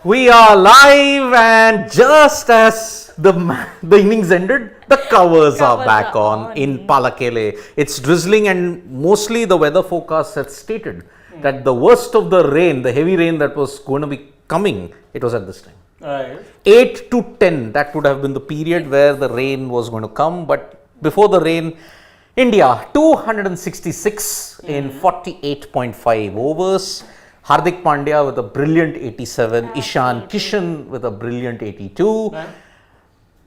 We are live, and just as the innings ended, the covers are back on in Pallekele. It's drizzling, and mostly the weather forecast had stated that the worst of the rain, the heavy rain that was going to be coming, it was at this time. Right. 8 to 10, that would have been the period where the rain was going to come. But before the rain, India 266 in 48.5 overs. Hardik Pandya with a brilliant 87, Ishan Kishan with a brilliant 82. Right.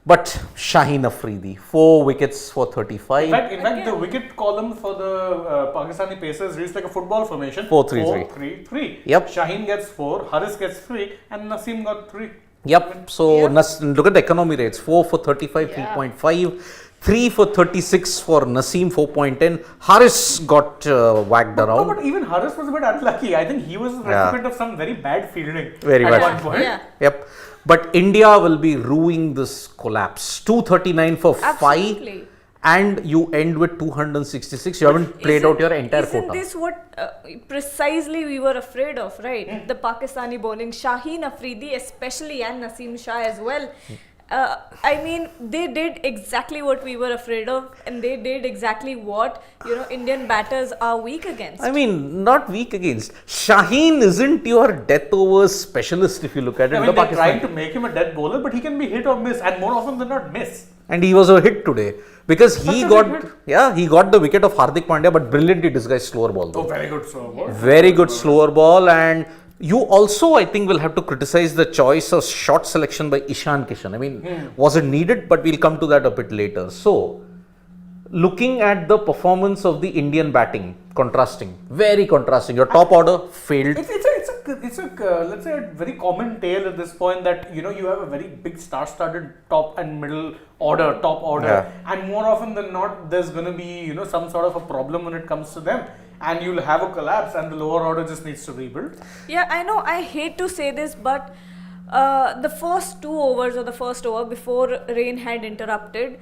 But Shaheen Afridi, 4 wickets for 35. In fact, the wicket column for the Pakistani Pacers reads like a football formation. 4-3-3. 4-3-3. Yep. Shaheen gets 4, Haris gets 3, and Naseem got 3. Yep. So look at the economy rates: 4 for 35, 3.5, 3 for 36 for Naseem, 4.10. Haris got whacked around. But even Haris was a bit unlucky. I think he was a recipient of some very bad fielding Very at bad. one point. Yeah. Yep. But India will be ruining this collapse. 239 for 5. Absolutely. And you end with 266. You haven't played out your entire Isn't quota. this what precisely we were afraid of, right? The Pakistani bowling, Shaheen Afridi especially, and Naseem Shah as well. I mean, they did exactly what we were afraid of, and they did exactly what Indian batters are weak against. I mean, not weak against. Shaheen isn't your death overs specialist if you look at it. I The mean, they're Pakistan. trying to make him a dead bowler, but he can be hit or miss, and more often than not, miss. And he was a hit today because he a got big he got the wicket of Hardik Pandya, but brilliantly disguised slower ball though. Oh, very good slow ball. Very good slower ball. And you also, I think, will have to criticize the choice of shot selection by Ishan Kishan. I mean, was it needed? But we'll come to that a bit later. So, looking at the performance of the Indian batting, contrasting, very contrasting. Your top order failed. It's a let's say a very common tale at this point that you have a very big star-studded top and middle order, and more often than not, there's going to be some sort of a problem when it comes to them, and you'll have a collapse, and the lower order just needs to rebuild. Yeah, I know. I hate to say this, but the first 2 overs or the first over before rain had interrupted,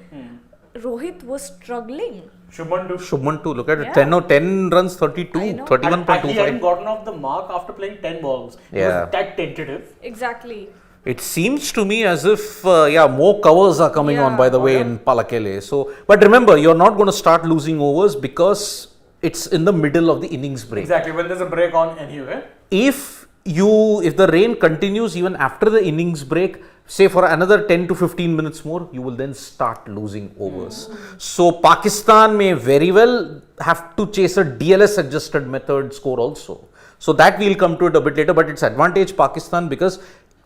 Rohit was struggling. Shubman too. Look at it. Yeah. 10 runs, 32, I know. 31.25. He hadn't gotten off the mark after playing 10 balls. He was that tentative. Exactly. It seems to me as if, more covers are coming on, by the way, in Pallekele. So, but remember, you're not going to start losing overs because it's in the middle of the innings break. Exactly, when there's a break on anyway. If the rain continues even after the innings break, say for another 10 to 15 minutes more, you will then start losing overs. So Pakistan may very well have to chase a DLS adjusted method score also. So that we'll come to it a bit later, but it's advantage Pakistan because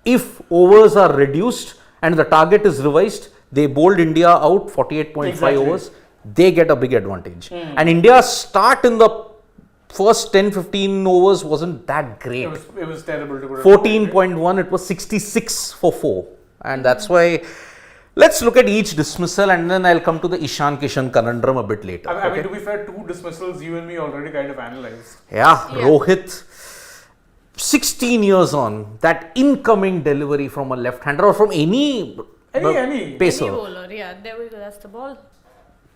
if overs are reduced and the target is revised, they bowled India out 48.5 overs, they get a big advantage. And India's start in the first 10-15 overs wasn't that great. It was terrible to put it. 14.1, it was 66 for 4. And that's why, let's look at each dismissal and then I'll come to the Ishan Kishan conundrum a bit later. I mean, to be fair, 2 dismissals you and me already kind of analyzed. Yeah, Rohit, 16 years on, that incoming delivery from a left-hander or from any pacer. Any bowler, yeah, there we go, that's the ball.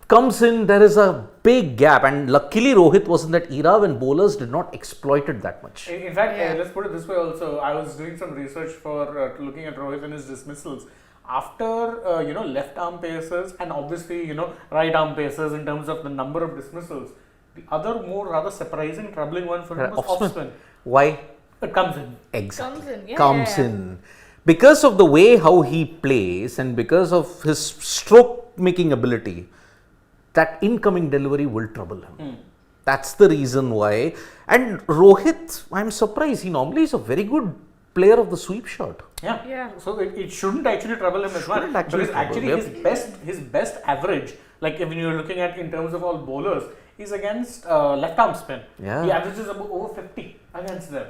Comes in, there is a big gap, and luckily Rohit was in that era when bowlers did not exploit it that much. In fact, let's put it this way also, I was doing some research for looking at Rohit and his dismissals. After, left arm pacers and obviously, right arm pacers in terms of the number of dismissals, the other more rather surprising, troubling one for him was off spin. Why? It comes in. Exactly. Comes in. Because of the way how he plays and because of his stroke making ability, that incoming delivery will trouble him. That's the reason why. And Rohit, I'm surprised. He normally is a very good player of the sweep shot. Yeah. So it shouldn't actually trouble him as much. Because actually his best average, like when you're looking at in terms of all bowlers, is against left arm spin. Yeah. He averages about over 50 against them.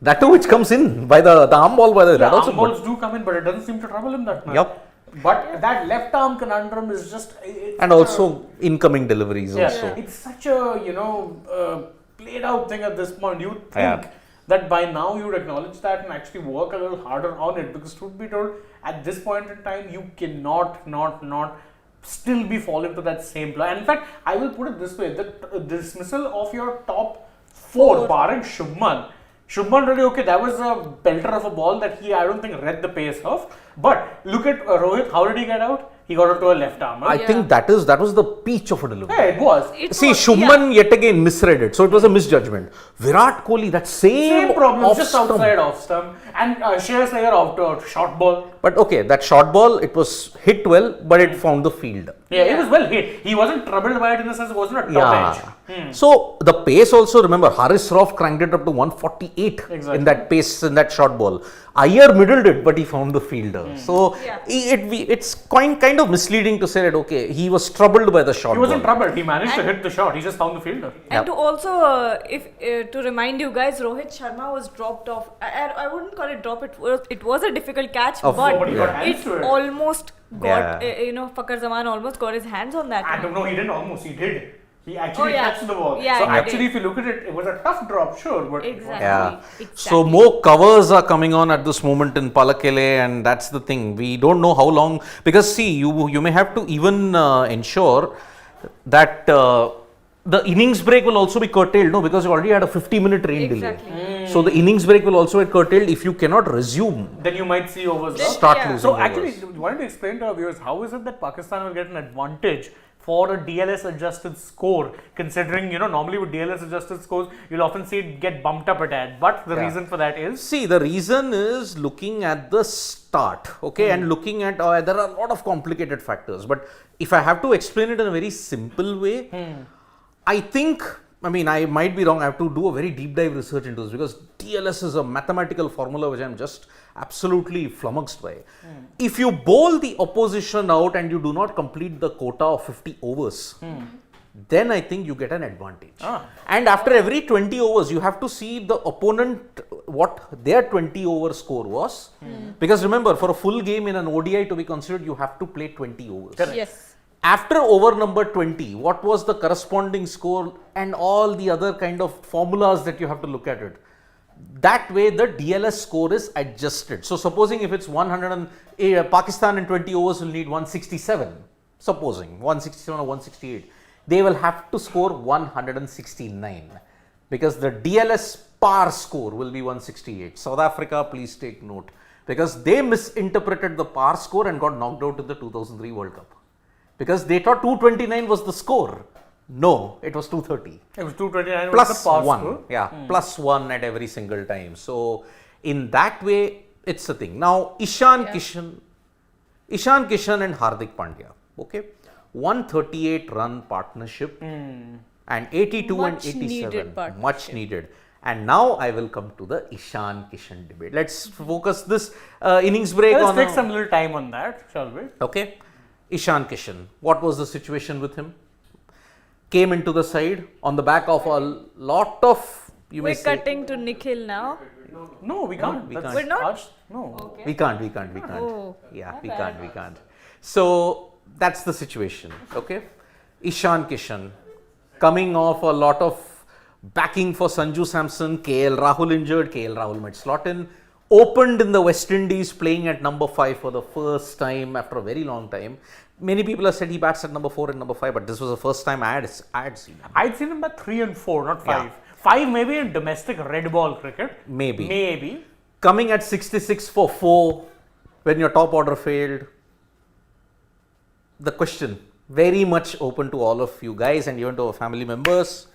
That too, which comes in by the arm ball. By the way, that also arm balls do come in, but it doesn't seem to trouble him that much. Yep. But that left arm conundrum is just... And also incoming deliveries also. It's such a, played out thing at this point. You think that by now you would acknowledge that and actually work a little harder on it, because truth be told, at this point in time, you cannot not still be falling to that same play. And in fact, I will put it this way, the dismissal of your top 4, barring Shubman, Shubman Reddy, okay, that was a belter of a ball that I don't think read the pace of. But look at Rohit, how did he get out? He got onto a left armer. I think that was the peach of a delivery. Yeah, it was. See, Shubman yet again misread it, so it was a misjudgment. Virat Kohli, that same problem, off just stump. outside off stump. And Shreyas Iyer out to short ball. But okay, that short ball, it was hit well, but it found the field. Yeah, it was well hit. He wasn't troubled by it in the sense it wasn't a top edge. So the pace also, remember, Haris Rauf cranked it up to 148 in that pace, in that short ball. Iyer middled it, but he found the fielder. So it's kind of misleading to say that, okay, he was troubled by the shot. He wasn't troubled. He managed to hit the shot. He just found the fielder. And to also, to remind you guys, Rohit Sharma was dropped off. I wouldn't call it drop. It was a difficult catch, but it almost got, Fakhar Zaman almost got his hands on that. I don't know. He didn't almost. He did. He actually touched the ball. Yeah, so actually, if you look at it, it was a tough drop, sure, but exactly. So more covers are coming on at this moment in Pallekele, and that's the thing. We don't know how long, because see, you may have to even ensure that the innings break will also be curtailed, no, because you already had a 50-minute rain delay. So the innings break will also be curtailed. If you cannot resume, then you might see overs. Start losing. So actually, you wanted to explain to our viewers, how is it that Pakistan will get an advantage for a DLS adjusted score, considering, normally with DLS adjusted scores, you'll often see it get bumped up a tad. But the reason for that is? See, the reason is looking at the start, okay, and looking at, there are a lot of complicated factors. But if I have to explain it in a very simple way, I think, I might be wrong, I have to do a very deep dive research into this, because DLS is a mathematical formula which I am just absolutely flummoxed by. If you bowl the opposition out and you do not complete the quota of 50 overs, then I think you get an advantage. And after every 20 overs, you have to see the opponent, what their 20 over score was. Because remember, for a full game in an ODI to be considered, you have to play 20 overs. Correct. Yes. After over number 20, what was the corresponding score and all the other kind of formulas that you have to look at it. That way the DLS score is adjusted. So supposing if it's 100, Pakistan in 20 overs will need 167, supposing 167 or 168, they will have to score 169 because the DLS par score will be 168. South Africa, please take note, because they misinterpreted the par score and got knocked out in the 2003 World Cup. Because they thought 229 was the score. No, it was 230. It was 229 plus was the pass 1. score. Yeah, plus 1 at every single time. So, in that way, it's a thing. Now, Ishan Kishan and Hardik Pandya, okay, 138 run partnership and 82 and 87. Much needed. And now I will come to the Ishan Kishan debate. Let's focus this innings break on. Let's take some little time on that, shall we? Okay. Ishan Kishan, what was the situation with him? Came into the side on the back of a lot of, We're cutting to Nikhil now. No, we can't. We can't. We're not? No. Okay. We can't. Oh, Yeah, we can't. So that's the situation. Okay. Ishan Kishan coming off a lot of backing for Sanju Samson, KL Rahul injured, KL Rahul might slot in. Opened in the West Indies playing at number 5 for the first time after a very long time. Many people have said he bats at number 4 and number 5, but this was the first time I had seen him. I'd seen him at 3 and 4, not 5. Yeah. 5 maybe in domestic red ball cricket. Maybe. Coming at 66 for 4 when your top order failed. The question, very much open to all of you guys and even to our family members.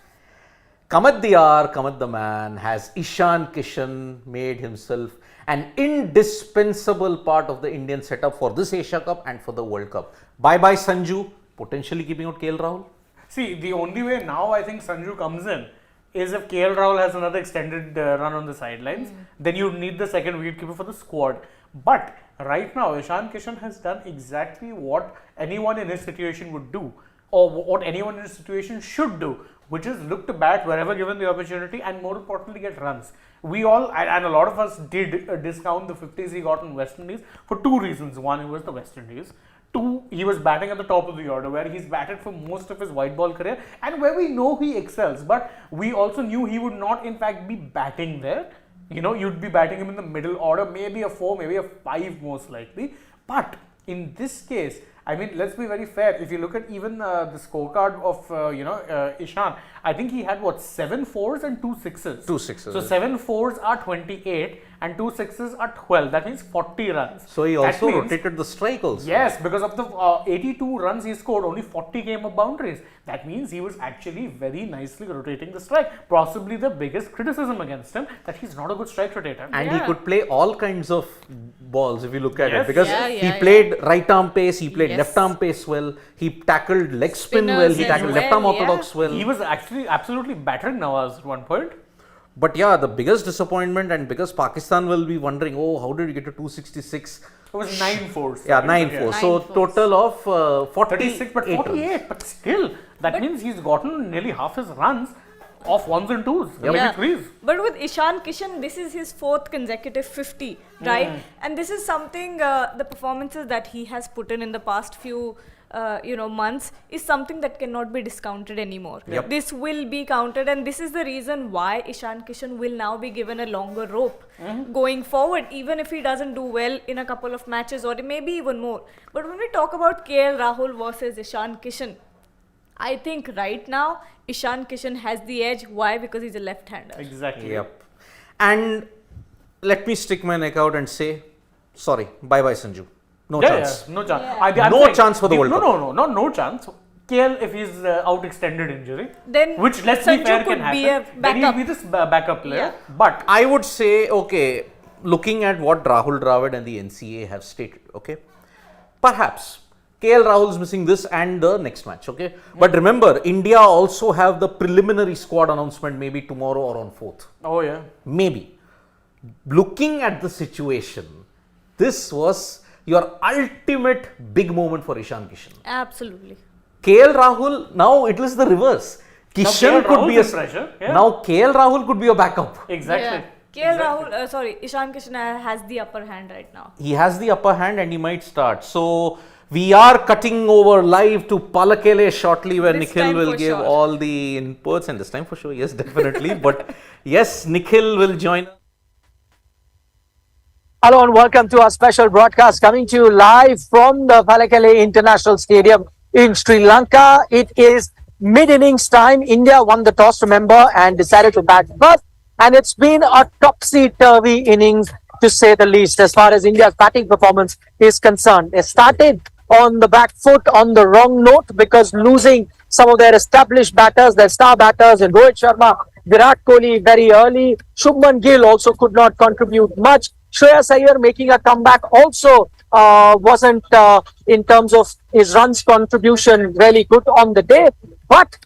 Kamat the hour, Kamat the man, has Ishan Kishan made himself an indispensable part of the Indian setup for this Asia Cup and for the World Cup? Bye-bye Sanju, potentially keeping out KL Rahul? See, the only way now I think Sanju comes in is if KL Rahul has another extended run on the sidelines, then you need the second wicketkeeper for the squad. But right now, Ishan Kishan has done exactly what anyone in his situation would do, or what anyone in his situation should do, which is look to bat wherever given the opportunity and more importantly get runs. We all, and a lot of us did discount the 50s he got in West Indies for 2 reasons. One, it was the West Indies. 2, he was batting at the top of the order where he's batted for most of his white ball career and where we know he excels. But we also knew he would not in fact be batting there. You'd be batting him in the middle order, maybe a 4, maybe a 5 most likely. But in this case, I mean, let's be very fair. If you look at even the scorecard of Ishan, I think he had what 7 fours and 2 sixes. 2 sixes. So 7 fours are 28 and 2 sixes are 12. That means 40 runs. So he That also means- rotated the strike also. Yes, because of the 82 runs he scored, only 40 came up boundaries. That means he was actually very nicely rotating the strike. Possibly the biggest criticism against him, that he's not a good strike rotator. And he could play all kinds of balls if you look at Yes. it, because he played right arm pace, he played left arm pace well, he tackled leg spin well, Spinners he as tackled left arm well, orthodox well. He was actually absolutely battering Nawaz at one point. But yeah, the biggest disappointment, and because Pakistan will be wondering, oh, how did you get to 266? It was 9 fours. Yeah, 9-4. So 9 fours. total of 36, but 48. But still, that means he's gotten nearly half his runs off ones and twos, maybe threes. But with Ishan Kishan, this is his 4th consecutive 50, right? And this is something, the performances that he has put in the past few months is something that cannot be discounted anymore. Yep. This will be counted, and this is the reason why Ishan Kishan will now be given a longer rope going forward, even if he doesn't do well in a couple of matches or maybe even more. But when we talk about KL Rahul versus Ishan Kishan, I think right now Ishan Kishan has the edge. Why? Because he's a left-hander. Exactly. Yep. And let me stick my neck out and say, sorry, bye-bye Sanju. No chance. Yeah, no chance. Yeah. I'm No saying, chance for the World Cup. No, not no chance. KL, if he's out extended injury, Then which let's be Sanju fair could can be happen, a then he'll backup. be this backup player. Yeah. But I would say, okay, looking at what Rahul Dravid and the NCA have stated, okay, perhaps KL Rahul is missing this and the next match, okay. But remember, India also have the preliminary squad announcement maybe tomorrow or on 4th. oh yeah, Maybe. Looking at the situation, this was your ultimate big moment for Ishan Kishan. Absolutely. KL Rahul, now it was the reverse. Kishan KL could be Rahul's a in pressure, yeah. now KL Rahul could be a backup. exactly. KL Rahul, Ishan Kishan has the upper hand right now. He has the upper hand and he might start. So we are cutting over live to Pallekele shortly, where This Nikhil time will for give sure. all the inputs, and this time for sure, yes, definitely. But yes, Nikhil will join. Hello and welcome to our special broadcast coming to you live from the Pallekele International Stadium in Sri Lanka. It is mid-innings time. India won the toss, remember, and decided to bat first. And it's been a topsy-turvy innings, to say the least, as far as India's batting performance is concerned. They started on the back foot on the wrong note because losing some of their established batters, their star batters, and Rohit Sharma, Virat Kohli very early. Shubman Gill also could not contribute much. Shreyas Iyer making a comeback also wasn't in terms of his runs contribution really good on the day. But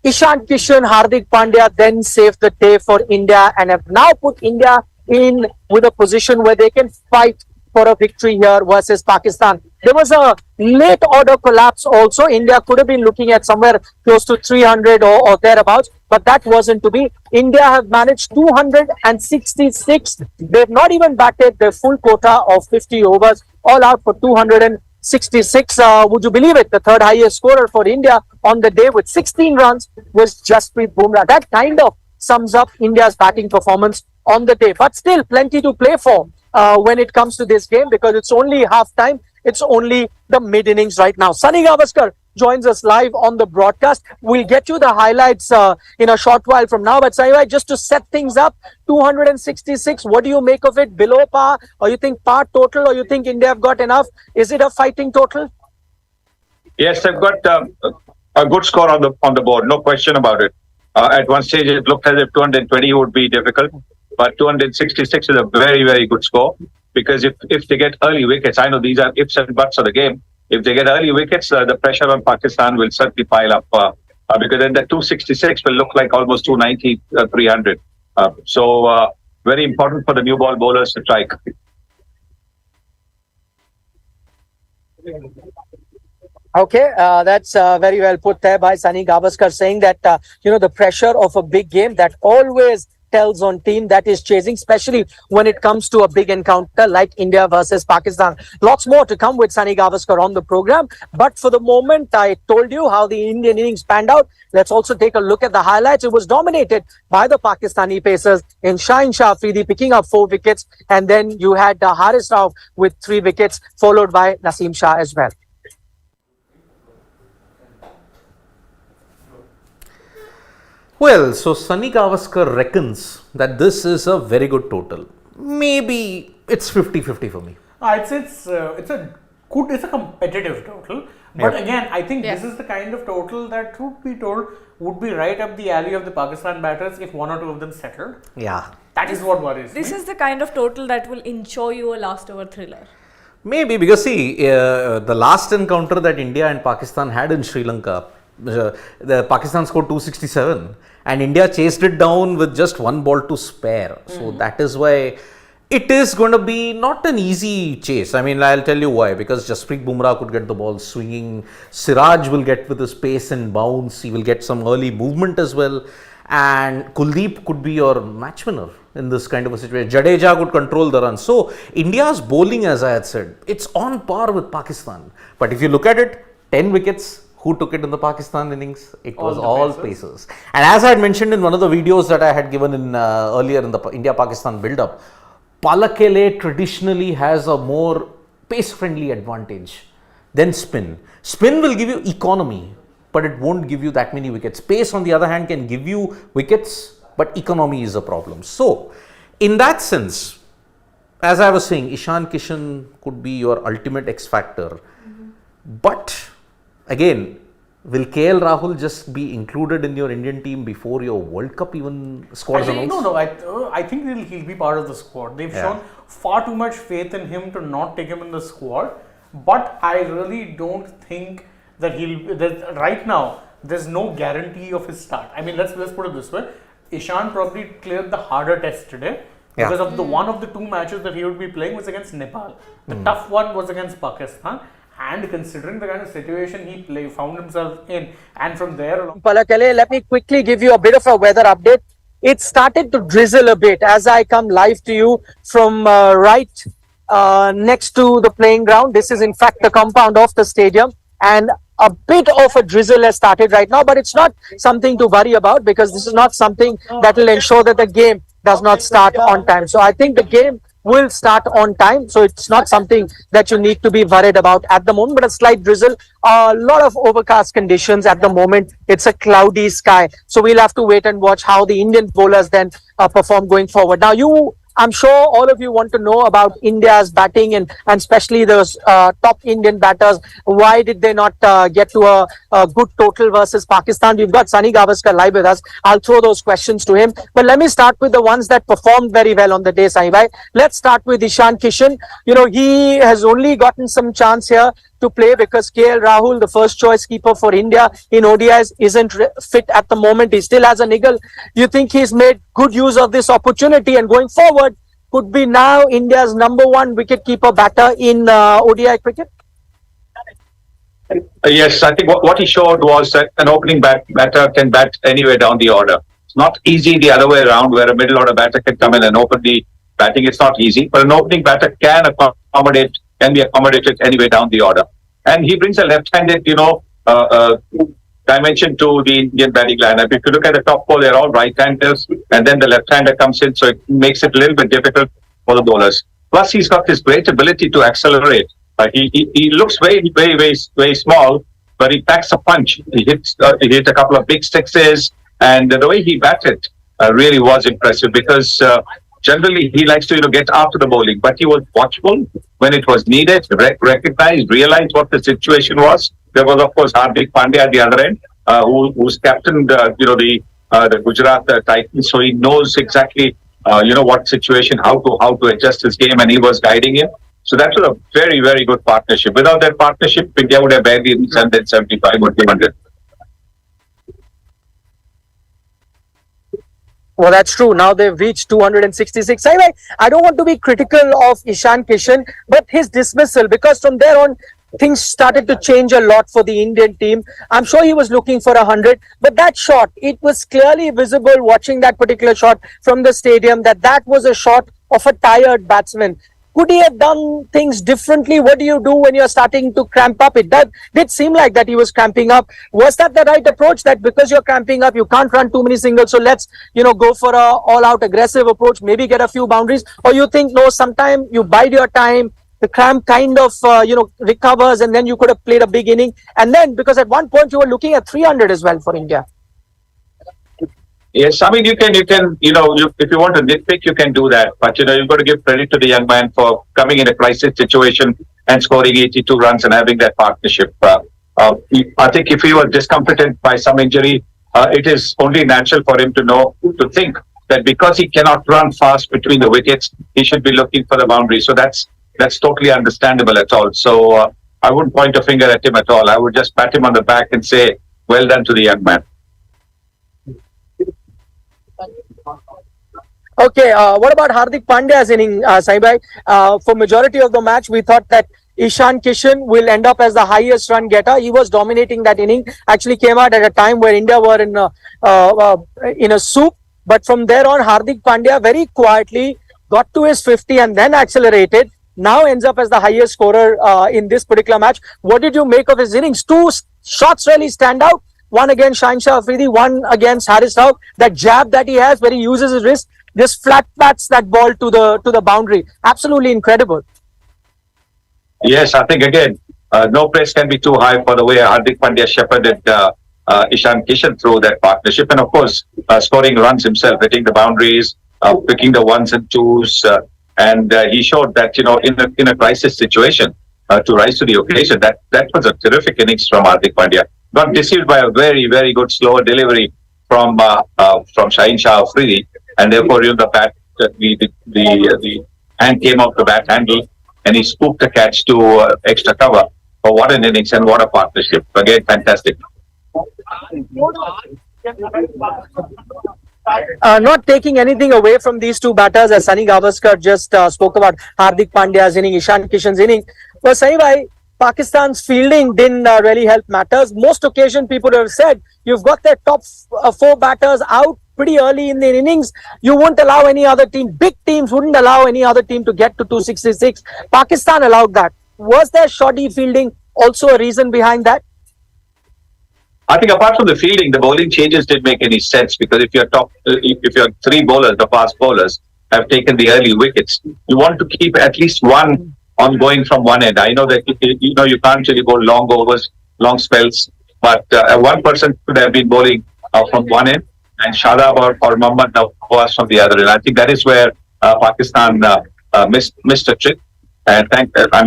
Ishan Kishan, Hardik Pandya then saved the day for India and have now put India in with a position where they can fight for a victory here versus Pakistan. There was a late order collapse also. India could have been looking at somewhere close to 300 or thereabouts, but that wasn't to be. India have managed 266. They've not even batted their full quota of 50 overs, all out for 266. Would you believe it? The third highest scorer for India on the day with 16 runs was Jasprit Bumrah. That kind of sums up India's batting performance on the day. But still, plenty to play for when it comes to this game, because it's only half time. It's only the mid-innings right now. Sunny Gavaskar joins us live on the broadcast. We'll get you the highlights in a short while from now. But Sunny, just to set things up, 266, what do you make of it? Below par? Or you think par total? Or you think India have got enough? Is it a fighting total? Yes, they've got a good score on the board, no question about it. At one stage, it looked as if 220 would be difficult, but 266 is a very, very good score, because if they get early wickets, I know these are ifs and buts of the game. If they get early wickets, the pressure on Pakistan will certainly pile up, because then the 266 will look like almost 290, 300. So very important for the new ball bowlers to strike. Okay, that's very well put there by Sunny Gavaskar, saying that, the pressure of a big game that always tells on team that is chasing, especially when it comes to a big encounter like India versus Pakistan. Lots more to come with Sunny Gavaskar on the program. But for the moment, I told you how the Indian innings panned out. Let's also take a look at the highlights. It was dominated by the Pakistani pacers in Shaheen Shah Afridi picking up 4 wickets. And then you had Haris Rauf with 3 wickets, followed by Naseem Shah as well. Well, so Sunny Gavaskar reckons that this is a very good total. Maybe it's 50-50 for me. I'd say it's a competitive total, but Yeah. again, I think Yeah. this is the kind of total that truth be told would be right up the alley of the Pakistan batters if one or two of them settled. Yeah. That is what worries This me. is the kind of total that will ensure you a last over thriller. Maybe because see, the last encounter that India and Pakistan had in Sri Lanka, the Pakistan scored 267 and India chased it down with just one ball to spare. So that is why it is going to be not an easy chase. I mean, I'll tell you why. Because Jasprit Bumrah could get the ball swinging. Siraj will get with his pace and bounce. He will get some early movement as well. And Kuldeep could be your match winner in this kind of a situation. Jadeja could control the run. So India's bowling, as I had said, it's on par with Pakistan. But if you look at it, 10 wickets. Who took it in the Pakistan innings? It was all pacers. And as I had mentioned in one of the videos that I had given in earlier in the India-Pakistan build-up, Pallekele traditionally has a more pace-friendly advantage than spin. Spin will give you economy, but it won't give you that many wickets. Pace, on the other hand, can give you wickets, but economy is a problem. So, in that sense, as I was saying, Ishan Kishan could be your ultimate X factor. But again, will KL Rahul just be included in your Indian team before your World Cup even squad is Actually, announced? I think he'll be part of the squad. They've shown far too much faith in him to not take him in the squad. But I really don't think that right now, there's no guarantee of his start. I mean, let's put it this way. Ishan probably cleared the harder test today because of the one of the two matches that he would be playing was against Nepal. The tough one was against Pakistan. And considering the kind of situation he found himself in, and from there along. Pallekele, let me quickly give you a bit of a weather update. It started to drizzle a bit as I come live to you from right next to the playing ground. This is in fact the compound of the stadium, and a bit of a drizzle has started right now, but it's not something to worry about because this is not something that will ensure that the game does not start on time. So I think the game will start on time, so it's not something that you need to be worried about at the moment. But a slight drizzle, a lot of overcast conditions at the moment. It's a cloudy sky, so we'll have to wait and watch how the Indian bowlers then perform going forward. Now, I'm sure all of you want to know about India's batting and especially those top Indian batters. Why did they not get to a good total versus Pakistan? We've got Sunny Gavaskar live with us. I'll throw those questions to him. But let me start with the ones that performed very well on the day, Sunny bhai. Let's start with Ishan Kishan. You know, he has only gotten some chance here to play because KL Rahul, the first choice keeper for India in ODIs, isn't fit at the moment. He still has a niggle. You think he's made good use of this opportunity and going forward could be now India's #1 wicket-keeper batter in ODI cricket? Yes, I think what he showed was that an opening batter can bat anywhere down the order. It's not easy the other way around where a middle order batter can come in and open the batting. It's not easy, but an opening batter can be accommodated anywhere down the order. And he brings a left-handed, dimension to the Indian batting lineup. If you look at the top four, they're all right-handers, and then the left-hander comes in, so it makes it a little bit difficult for the bowlers. Plus, he's got this great ability to accelerate. He looks very small, but he packs a punch. He hit a couple of big sixes, and the way he batted really was impressive because generally he likes to get after the bowling, but he was watchful when it was needed, recognized, realized what the situation was. There was, of course, Hardik Pandya at the other end, who's captained the Gujarat Titans, so he knows exactly what situation, how to adjust his game, and he was guiding him. So that was a very, very good partnership. Without that partnership, India would have barely reached 175 or 200. Well, that's true. Now they've reached 266. Anyway, I don't want to be critical of Ishan Kishan, but his dismissal, because from there on, things started to change a lot for the Indian team. I'm sure he was looking for 100, but that shot, it was clearly visible watching that particular shot from the stadium that was a shot of a tired batsman. Could he have done things differently? What do you do when you're starting to cramp up? It did seem like that he was cramping up. Was that the right approach, that because you're cramping up, you can't run too many singles, so let's, go for a all-out aggressive approach, maybe get a few boundaries? Or you think, no, sometime you bide your time, the cramp kind of, recovers, and then you could have played a big inning. And then, because at one point you were looking at 300 as well for India. Yes, I mean if you want to nitpick, you can do that. But you've got to give credit to the young man for coming in a crisis situation and scoring 82 runs and having that partnership. I think if he was discomfited by some injury, it is only natural for him to think that because he cannot run fast between the wickets, he should be looking for the boundary. So that's totally understandable at all. So I wouldn't point a finger at him at all. I would just pat him on the back and say, well done to the young man. Okay, what about Hardik Pandya's inning, Saibhai? For majority of the match, we thought that Ishan Kishan will end up as the highest run getter. He was dominating that inning. Actually, came out at a time where India were in a soup. But from there on, Hardik Pandya very quietly got to his 50 and then accelerated. Now ends up as the highest scorer in this particular match. What did you make of his innings? Two shots really stand out. One against Shah Afridi, one against Haris Rauf. That jab that he has, where he uses his wrist, just flat bats that ball to the boundary. Absolutely incredible. Yes, I think again, no praise can be too high for the way Hardik Pandya shepherded Ishan Kishan through that partnership, and of course, scoring runs himself, hitting the boundaries, picking the ones and twos, and he showed that in a crisis situation to rise to the occasion. That was a terrific innings from Hardik Pandya. Got deceived by a very, very good slower delivery from Shah Afridi, and therefore the hand came off the bat handle, and he scooped the catch to extra cover. Oh, what an innings and what a partnership! Again, fantastic. Not taking anything away from these two batters, as Sunny Gavaskar just spoke about Hardik Pandya's inning, Ishan Kishan's inning. But Saibhai, Pakistan's fielding didn't really help matters. Most occasion, people have said you've got their top four batters out pretty early in the innings. You won't allow any other team. Big teams wouldn't allow any other team to get to 266. Pakistan allowed that. Was there shoddy fielding also a reason behind that? I think apart from the fielding, the bowling changes didn't make any sense, because if your three bowlers, the fast bowlers, have taken the early wickets, you want to keep at least one on going from one end. I know that you can't really bowl long overs, long spells, but one person could have been bowling from one end, and Shadab or Mohammad Nawaz from the other end. I think that is where Pakistan missed a trick. And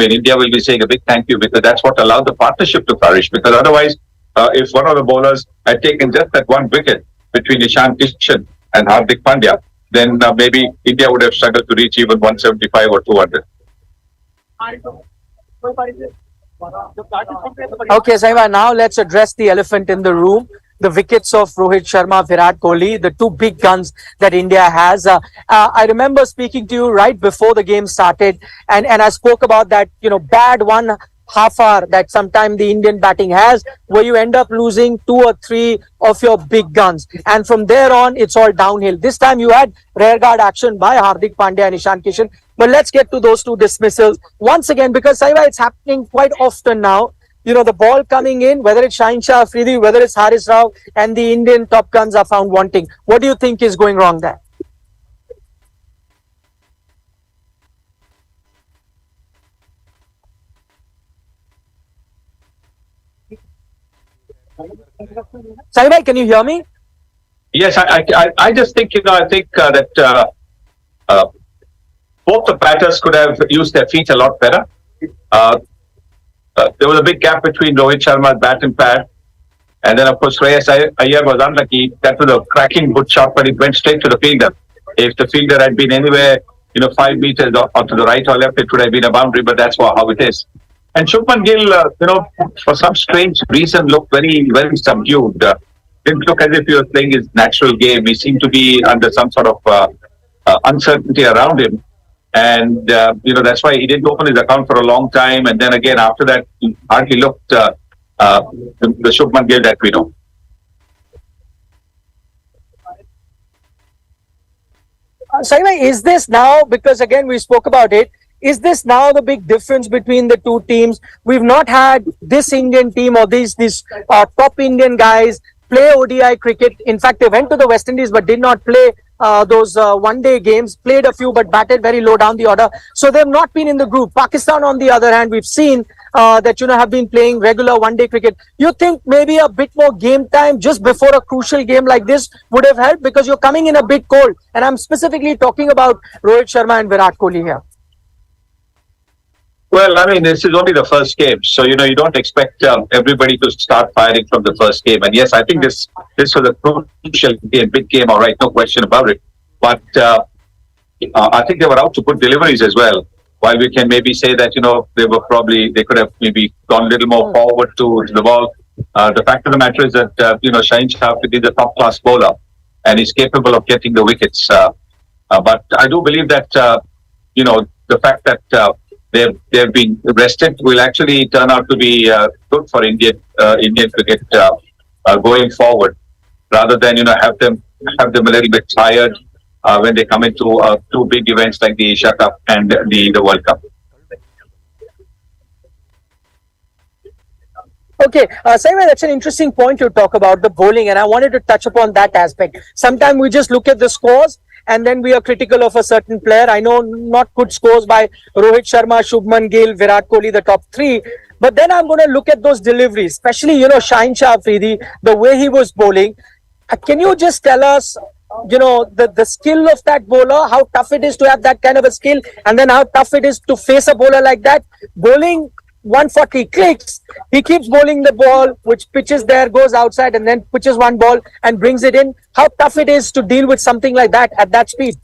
India will be saying a big thank you, because that's what allowed the partnership to flourish. Because otherwise, if one of the bowlers had taken just that one wicket between Ishan Kishan and Hardik Pandya, then maybe India would have struggled to reach even 175 or 200. Okay, Saima, now let's address the elephant in the room. The wickets of Rohit Sharma, Virat Kohli, the two big guns that India has. I remember speaking to you right before the game started, and I spoke about that, bad 1.5 hour that sometimes the Indian batting has, where you end up losing 2 or 3 of your big guns. And from there on, it's all downhill. This time you had rearguard action by Hardik Pandya and Ishan Kishan. But let's get to those two dismissals once again, because Saiva, it's happening quite often now. The ball coming in, whether it's Shah Afridi, whether it's Haris Rauf, and the Indian top guns are found wanting. What do you think is going wrong there? Saibai, can you hear me? Yes, I just think, that both the batters could have used their feet a lot better. There was a big gap between Rohit Sharma's bat and pad. And then, of course, Shreyas Iyer was unlucky. That was a cracking good shot, but it went straight to the fielder. If the fielder had been anywhere, 5 meters or to the right or left, it would have been a boundary, but that's how it is. And Shubman Gill, for some strange reason, looked very, very subdued. Didn't look as if he was playing his natural game. He seemed to be under some sort of uncertainty around him. And, that's why he didn't open his account for a long time. And then again, after that, he hardly looked the Shubman Gill that we know. Saima, is this now, because again, we spoke about it, is this now the big difference between the two teams? We've not had this Indian team or these top Indian guys play ODI cricket. In fact, they went to the West Indies but did not play those one-day games, played a few but batted very low down the order. So they've not been in the group. Pakistan, on the other hand, we've seen that have been playing regular one-day cricket. You think maybe a bit more game time just before a crucial game like this would have helped, because you're coming in a bit cold, and I'm specifically talking about Rohit Sharma and Virat Kohli here. Well, I mean, this is only the first game, so you don't expect everybody to start firing from the first game. And yes, I think this was a crucial game, big game, all right, no question about it. But I think they were out to put deliveries as well. While we can maybe say that they could have maybe gone a little more forward to the ball. The fact of the matter is that Shaheen Shah is a top class bowler, and he's capable of getting the wickets. But I do believe that the fact that they've been rested will actually turn out to be good for Indian cricket going forward, rather than have them a little bit tired when they come into two big events like the ASIA Cup and the World Cup. Okay, Saima, that's an interesting point to talk about, the bowling, and I wanted to touch upon that aspect. Sometimes we just look at the scores and then we are critical of a certain player. I know not good scores by Rohit Sharma, Shubman Gill, Virat Kohli, the top three. But then I'm going to look at those deliveries, especially, Shaheen Shah Afridi, the way he was bowling. Can you just tell us, the skill of that bowler, how tough it is to have that kind of a skill, and then how tough it is to face a bowler like that? Bowling 140 clicks, he keeps bowling the ball, which pitches there, goes outside, and then pitches one ball and brings it in. How tough it is to deal with something like that at that speed?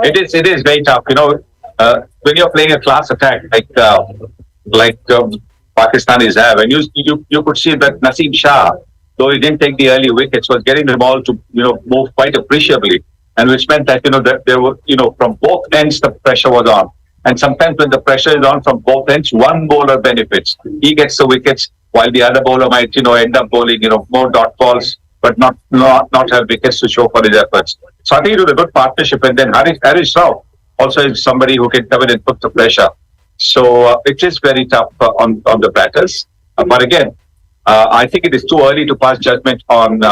It is very tough. When you're playing a class attack like Pakistanis have, and you could see that Naseem Shah, though he didn't take the early wickets, was getting the ball to move quite appreciably, and which meant that that there were from both ends the pressure was on. And sometimes when the pressure is on from both ends, one bowler benefits. He gets the wickets, while the other bowler might, end up bowling, more dot balls, but not have wickets to show for his efforts. So I think it was a good partnership. And then Harish Rao also is somebody who can come in and put the pressure. So it is very tough on the batters. But again, I think it is too early to pass judgment on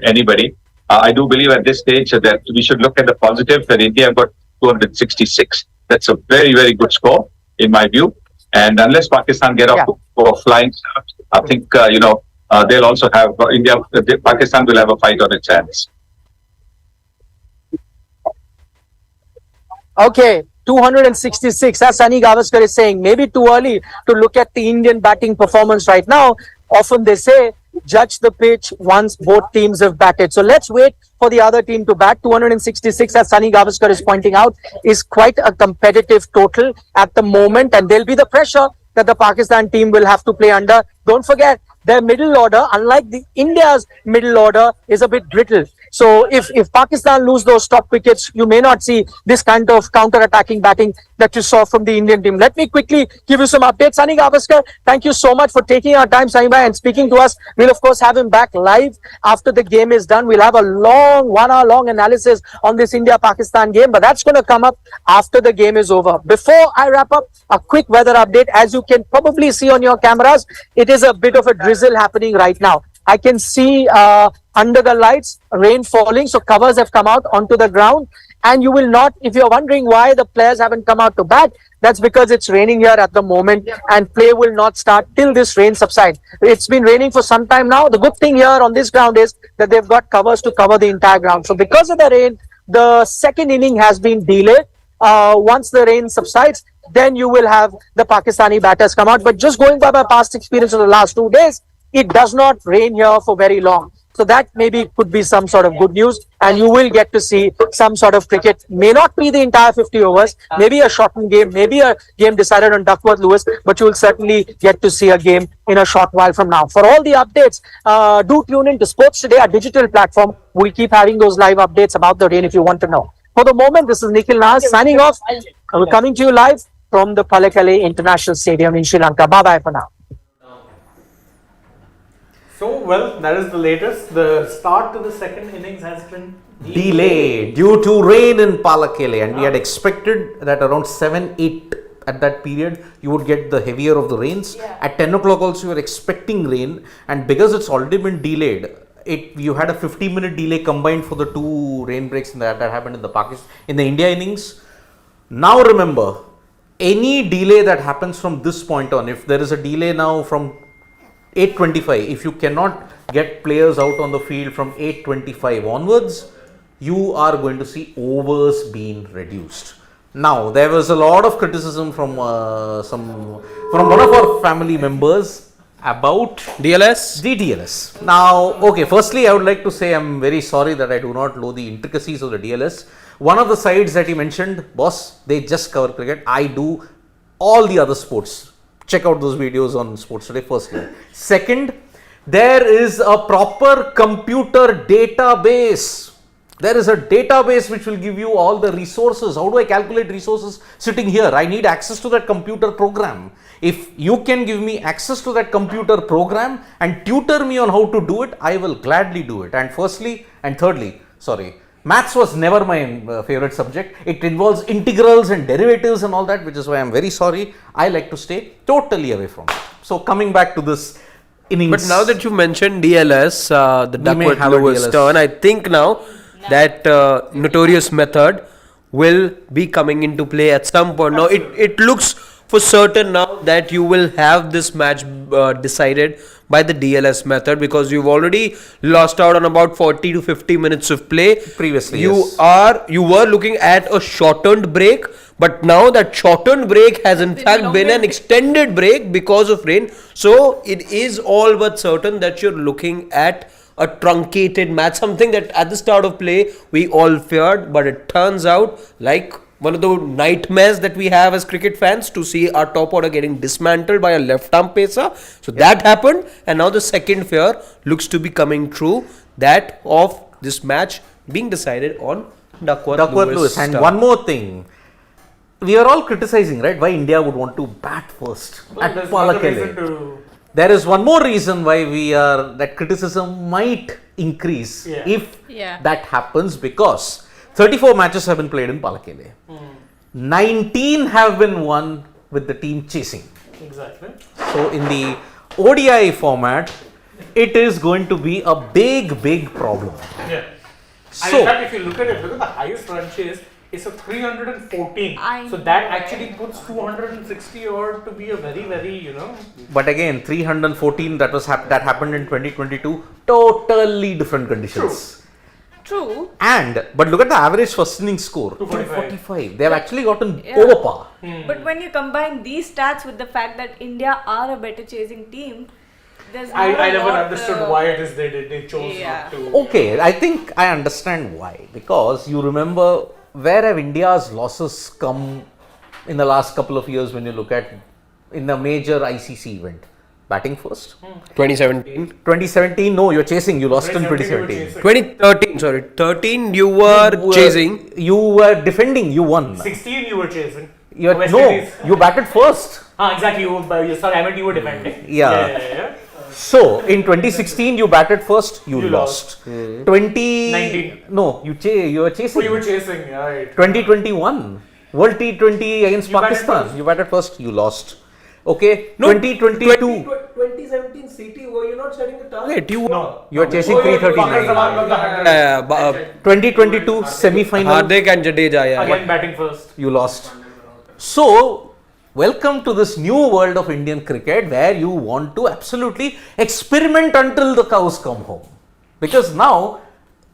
anybody. I do believe at this stage that we should look at the positive, that India got 266. That's a very, very good score, in my view. And unless Pakistan get off to a flying start, I think, they'll also have Pakistan will have a fight on its hands. Okay, 266, as Sunny Gavaskar is saying, maybe too early to look at the Indian batting performance right now. Often they say, judge the pitch once both teams have batted. So let's wait for the other team to bat. 266, as Sunny Gavaskar is pointing out, is quite a competitive total at the moment, and there'll be the pressure that the Pakistan team will have to play under. Don't forget, their middle order, unlike the India's middle order, is a bit brittle. So if Pakistan lose those top wickets, you may not see this kind of counter-attacking batting that you saw from the Indian team. Let me quickly give you some updates. Sunny Gavaskar, thank you so much for taking our time, Sunny bhai, and speaking to us. We'll of course have him back live after the game is done. We'll have a long, 1 hour long analysis on this India-Pakistan game, but that's going to come up after the game is over. Before I wrap up, a quick weather update. As you can probably see on your cameras, it is a bit of a drizzle happening right now. I can see under the lights, rain falling, so covers have come out onto the ground. And you will not, if you're wondering why the players haven't come out to bat, that's because it's raining here at the moment, and play will not start till this rain subsides. It's been raining for some time now. The good thing here on this ground is that they've got covers to cover the entire ground. So because of the rain, the second inning has been delayed. Once the rain subsides, then you will have the Pakistani batters come out. But just going by my past experience of the last 2 days, it does not rain here for very long. So that maybe could be some sort of good news, and you will get to see some sort of cricket. May not be the entire 50 overs, maybe a shortened game, maybe a game decided on Duckworth Lewis, but you will certainly get to see a game in a short while from now. For all the updates, do tune in to Sports Today, our digital platform. We'll keep having those live updates about the rain if you want to know. For the moment, this is Nikhil Nas signing off. We're coming to you live from the Pallekele International Stadium in Sri Lanka. Bye-bye for now. So, well, that is the latest. The start to the second innings has been delayed due to rain in Pallekele, and we had expected that around 7-8 at that period you would get the heavier of the rains. At 10 o'clock also you were expecting rain, and because it's already been delayed, you had a 50-minute delay combined for the two rain breaks that happened in the India innings. Now remember, any delay that happens from this point on, if there is a delay now from 8:25, if you cannot get players out on the field from 8:25 onwards, you are going to see overs being reduced. Now, there was a lot of criticism from one of our family members about DLS? the DLS. Now, okay, firstly, I would like to say I'm very sorry that I do not know the intricacies of the DLS. One of the sides that he mentioned, boss, they just cover cricket. I do all the other sports. Check out those videos on Sports Today, firstly. Second, there is a proper computer database. There is a database which will give you all the resources. How do I calculate resources sitting here? I need access to that computer program. If you can give me access to that computer program and tutor me on how to do it, I will gladly do it. And thirdly, maths was never my favorite subject. It involves integrals and derivatives and all that, which is why I'm very sorry. I like to stay totally away from it. So coming back to this innings. But now that you mentioned DLS, the We may Duckworth have a Lewis DLS. turn, I think now that notorious method will be coming into play at some point. Now it looks for certain now that you will have this match decided by the DLS method, because you've already lost out on about 40 to 50 minutes of play. Previously, you yes. were looking at a shortened break, but now that shortened break has in fact been an extended break because of rain. So it is all but certain that you're looking at a truncated match, something that at the start of play we all feared, but it turns out like one of the nightmares that we have as cricket fans, to see our top order getting dismantled by a left arm pacer. So that happened, and now the second fear looks to be coming true, that of this match being decided on Duckworth Lewis. And one more thing, we are all criticizing, right, why India would want to bat first at There's another reason Pallekele. to- There is one more reason why that criticism might increase if Yeah. that happens, because 34 matches have been played in Pallekele. 19 have been won with the team chasing. Exactly. So in the ODI format, it is going to be a big problem. Yeah. And So- in fact, if you look at the highest run chase is a 314. I So that know, actually puts 260 odd to be a very, But again, 314 that happened in 2022, totally different conditions. True. But look at the average first innings score, 245. 245. They have actually gotten Yeah. over par. But when you combine these stats with the fact that India are a better chasing team, there's not I a never lot, understood why it is they chose Yeah. not to. Okay, I think I understand why. Because you remember, where have India's losses come in the last couple of years when you look at in a major ICC event? Batting first? 2017. 2017, no, you're chasing. You lost in 2017 you were 2017. 2013, sorry. 13 you were chasing. You were defending, you won. 16 you were chasing. You West no, Indies. you batted first. Exactly. Sorry, I meant you were defending. Yeah. So in 2016 you batted first, you You lost. lost. 19. No, you were Oh, chasing. you were chasing, right. 2021 World T20 against You batted Pakistan. first. You batted first, you lost. Okay, No, 2022 2017 CT, were you not setting a target? You No. you are chasing Oh, yeah, 339. Pakistan got the 100. 2022 semi-final, Hardik and Jadeja, yeah. Again batting first. you lost. So, welcome to this new world of Indian cricket where you want to absolutely experiment until the cows come home. Because now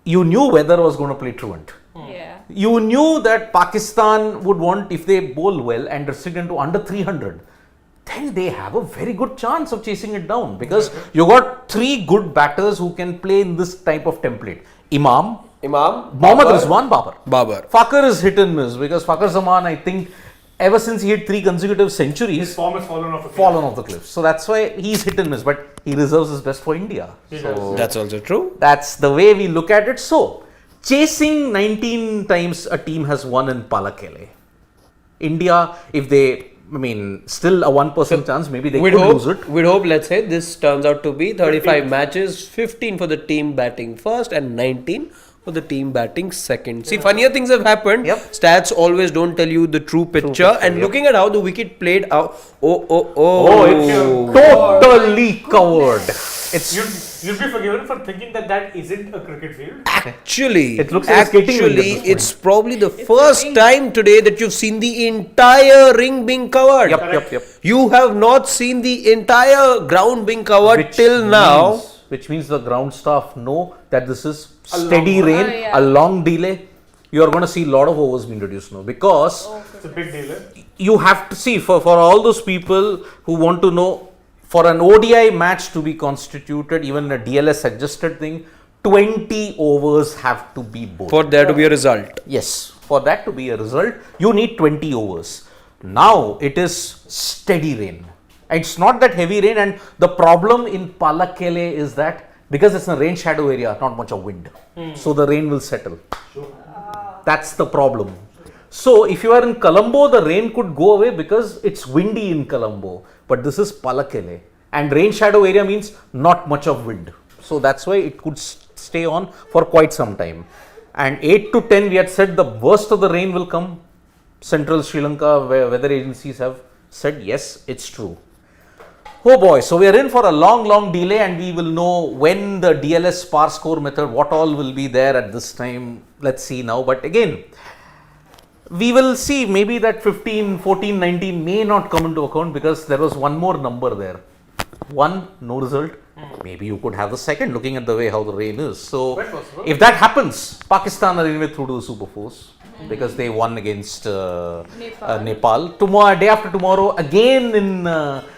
you knew weather was going to play truant. Yeah. You knew that Pakistan would want, if they bowl well and restrict into under 300, then they have a very good chance of chasing it down, because you got three good batters who can play in this type of template. Imam, Mohammad Rizwan, Babar. Fakar is hit and miss, because Fakar Zaman, I think, ever since he hit 3 consecutive His centuries, form has fallen off. fallen off the cliff. So that's why he's hit and miss, but he reserves his best for India. He So does. That's also true. that's the way we look at it. So, chasing 19 times a team has won in Pallekele. India, if they, still a 1% chance, maybe they could lose it. We'd hope, let's say, this turns out to be 35 matches, 15 for the team batting first and 19 for the team batting second. See, funnier things have happened. Yep. Stats always don't tell you the true picture. And looking at how the wicket played out, Oh, it's totally covered. It's You'll be forgiven for thinking that that isn't a cricket field. Actually, It looks like a skating rink at this point. it's probably the a first ring. time today that you've seen the entire ring being covered. Yep. You have not seen the entire ground being covered till now. Which means the ground staff know that this is steady long- rain, Oh, yeah. a long delay. You are going to see a lot of overs being introduced now because It's a big deal. you have to see for all those people who want to know, for an ODI match to be constituted, even a DLS adjusted thing, 20 overs have to be bowled. For there to be a result. Yes, for that to be a result, you need 20 overs. Now it is steady rain. It's not that heavy rain, and the problem in Pallekele is that because it's a rain shadow area, not much of wind. So the rain will settle. That's the problem. So if you are in Colombo, the rain could go away because it's windy in Colombo. But this is Pallekele, and rain shadow area means not much of wind. So that's why it could stay on for quite some time. And 8 to 10, we had said the worst of the rain will come. Central Sri Lanka weather agencies have said yes, it's true. Oh boy, so we are in for a long delay, and we will know when the DLS par score method, what all will be there at this time. Let's see now. But again, we will see maybe that 15, 14, 19 may not come into account because there was one more number there. One, no result. Maybe you could have the second, looking at the way how the rain is. So, Quite possible. if that happens, Pakistan are anyway through to the Super Fours because they won against Nepal. Tomorrow, day after tomorrow, again in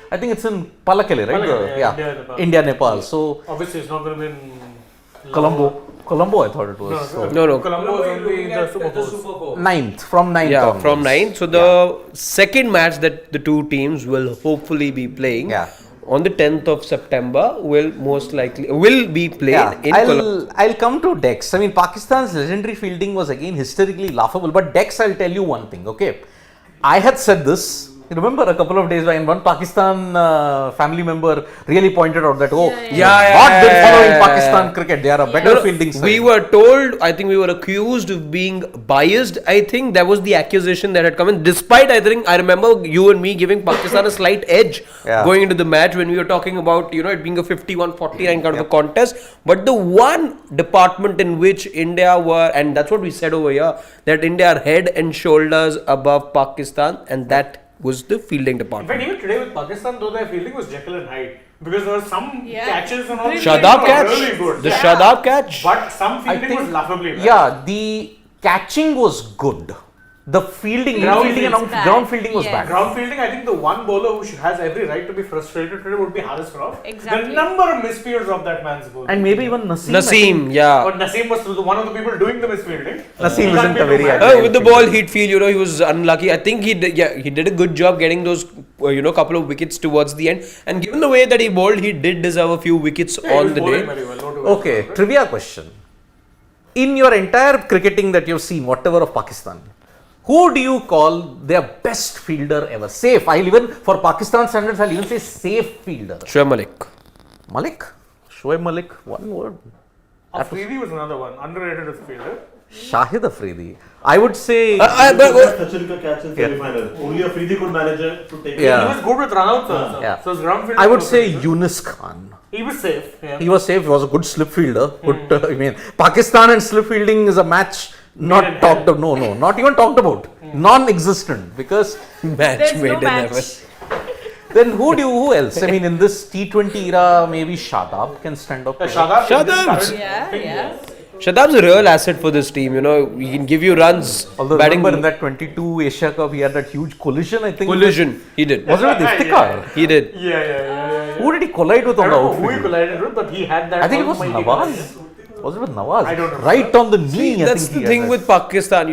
I think it's in Pallekele, right? Pallekele, yeah, India, Nepal. So Obviously, it's not going to be in Colombo, I thought it was. So No. Colombo is only the Super Bowl. ninth, from ninth. Yeah, onwards. from 9. So the second match that the two teams will hopefully be playing Yeah. on the 10th of September will be played in Colombo. I'll come to Dex. I mean, Pakistan's legendary fielding was again hysterically laughable. But Dex, I'll tell you one thing, okay? I had said this. Remember a couple of days back, and one Pakistan family member really pointed out that, oh, not been following Pakistan cricket. They are a better fielding side. We were told, I think we were accused of being biased. I think that was the accusation that had come in. Despite, I remember you and me giving Pakistan a slight edge going into the match when we were talking about, it being a 51-49 kind of a contest. But the one department in which India were, and that's what we said over here, that India are head and shoulders above Pakistan, and that was the fielding In fact, department. even today with Pakistan, though their fielding was Jekyll and Hyde because there were some catches and all. Shadab were catch? really good. The Shadab catch? But some fielding think- was laughably bad. Yeah, the catching was good. The fielding, ground fielding was Yes. bad. Ground fielding, I think the one bowler who has every right to be frustrated today would be Haris Croft. Exactly. The number of misfields of that man's bowling. And maybe even Naseem. Naseem, yeah. But Naseem was one of the people doing the misfielding. Naseem He isn't can't be a very too mad. agile With the ball, he'd feel, he was unlucky. I think he did a good job getting those, couple of wickets towards the end. And given the way that he bowled, he did deserve a few wickets Yeah, he on was the bowling day. very well, no two ways Okay, about it. trivia question. In your entire cricketing that you've seen, whatever of Pakistan, who do you call their best fielder ever? Safe. I'll even, for Pakistan standards, I'll even say safe fielder. Shoaib Malik. Malik? Shoaib Malik, one word. Afridi was another one, underrated as a fielder. Shahid Afridi. I would say. Sachin ka catch in semi-final. Only Afridi could manage it to take Yeah. He was good with runouts also. Yeah. So his ground fielding I would was say very good. Yunus Khan. He was safe. Yeah. He was safe. He was a good slip fielder. Good, Pakistan and slip fielding is a match not in talked about. No, not even talked about. Non-existent because Match There's made no in match. heaven. then who else? I mean, in this T20 era, maybe Shadab can stand up. Shadab. Shadab's- Yeah. Shadab's a real asset for this team. He can give you runs. Although batting remember in that 22 Asia Cup, he had that huge collision. I think. collision. He did. Was it with Iftikhar? He did. Yeah. Who did he collide with I on the don't know who he outfield? collided with, but he had that. I think it was almighty Nawaz. collision. Was it with Nawaz? I don't know. Right on the knee. I That's think the he had thing that. with Pakistan.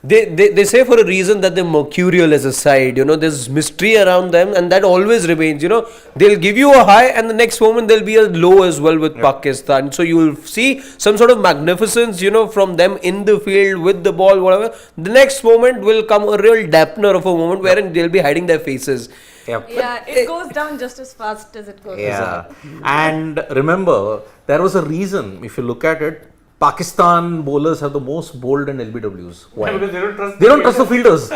They say for a reason that they're mercurial as a side. There's mystery around them, and that always remains. They'll give you a high, and the next moment there'll be a low as well with Pakistan. So you'll see some sort of magnificence, from them in the field with the ball, whatever. The next moment will come a real dampener of a moment wherein they'll be hiding their faces. Yep. Yeah, it goes down just as fast as it goes Yeah. And remember, there was a reason, if you look at it, Pakistan bowlers have the most bowled and LBWs. Why? Because they don't trust. They don't trust the fielders.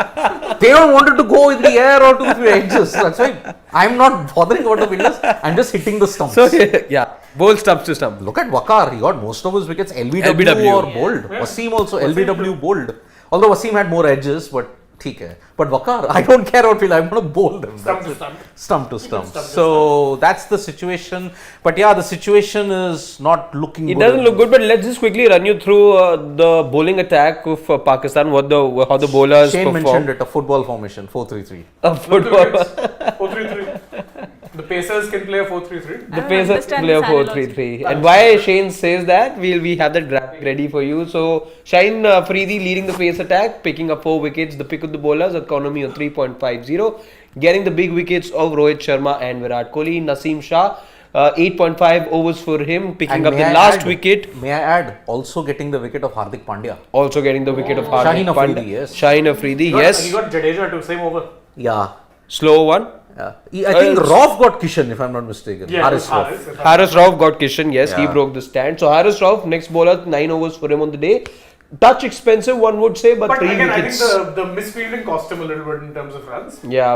They don't want it to go in the air or to the edges. That's why I'm not bothering about the fielders. I'm just hitting the stumps. So yeah, bowl stumps to stump. Look at Waqar. He got most of his wickets LBW, LBW. or bowled. Wasim also LBW bowled. Although Wasim had more edges, but theek hai. But Waqar, I don't care what field. I'm going to bowl them. Stump to stump. Stump to stump. So that's the situation. But yeah, the situation is not looking It good. doesn't look good, but let's just quickly run you through the bowling attack of Pakistan. How the bowlers Shane performed. mentioned it, a football formation, 4-3-3. Football. 4-3-3. The Pacers can play a 4-3-3. The I Pacers understand play a this analogy. 4-3-3. And why Shane says that, we have that graphic ready for you. So, Shaheen Afridi leading the pace attack, picking up 4 wickets. The pick of the bowlers, economy of 3.50. Getting the big wickets of Rohit Sharma and Virat Kohli. Naseem Shah, 8.5 overs for him, picking And up the may I last add- wicket. May I add, also getting the wicket of Hardik Pandya. Also getting the wicket of Hardik Shaheen Afridi, Pandya. yes. Shaheen Afridi, He yes. got Jadeja too, same over. Yeah. Slow one. I think Rauf got Kishan, if I'm not mistaken. Yeah, Haris Rauf. Haris Rauf got Kishan, yes, he Yeah. broke the stand. So Haris Rauf, next bowler, 9 overs for him on the day. Touch expensive, one would say, but But 3 again, wickets. I think the misfielding cost him a little bit in terms of runs. Yeah,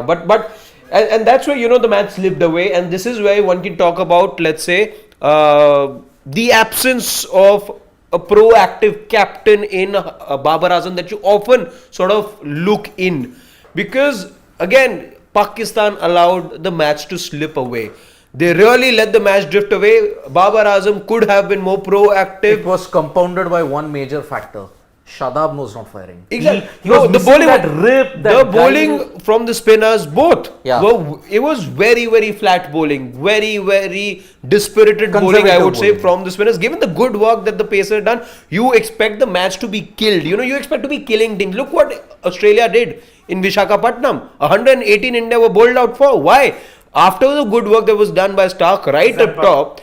and that's where the match slipped away, and this is where one can talk about, let's say, the absence of a proactive captain in Babar Azam that you often sort of look in, because again Pakistan allowed the match to slip away. They really let the match drift away. Babar Azam could have been more proactive. It was compounded by one major factor. Shadab was not firing. Exactly. He was the missing bowling, that rip. the That bowling from the spinners, both. Yeah. It was very, very flat bowling, very, very dispirited bowling, I Conservative would say, bowling. from the spinners. Given the good work that the Pacers done, you expect the match to be killed. You expect to be killing teams. Look what Australia did in Visakhapatnam. 118 India were bowled out for. Why? After the good work that was done by Stark right up Zampa. top,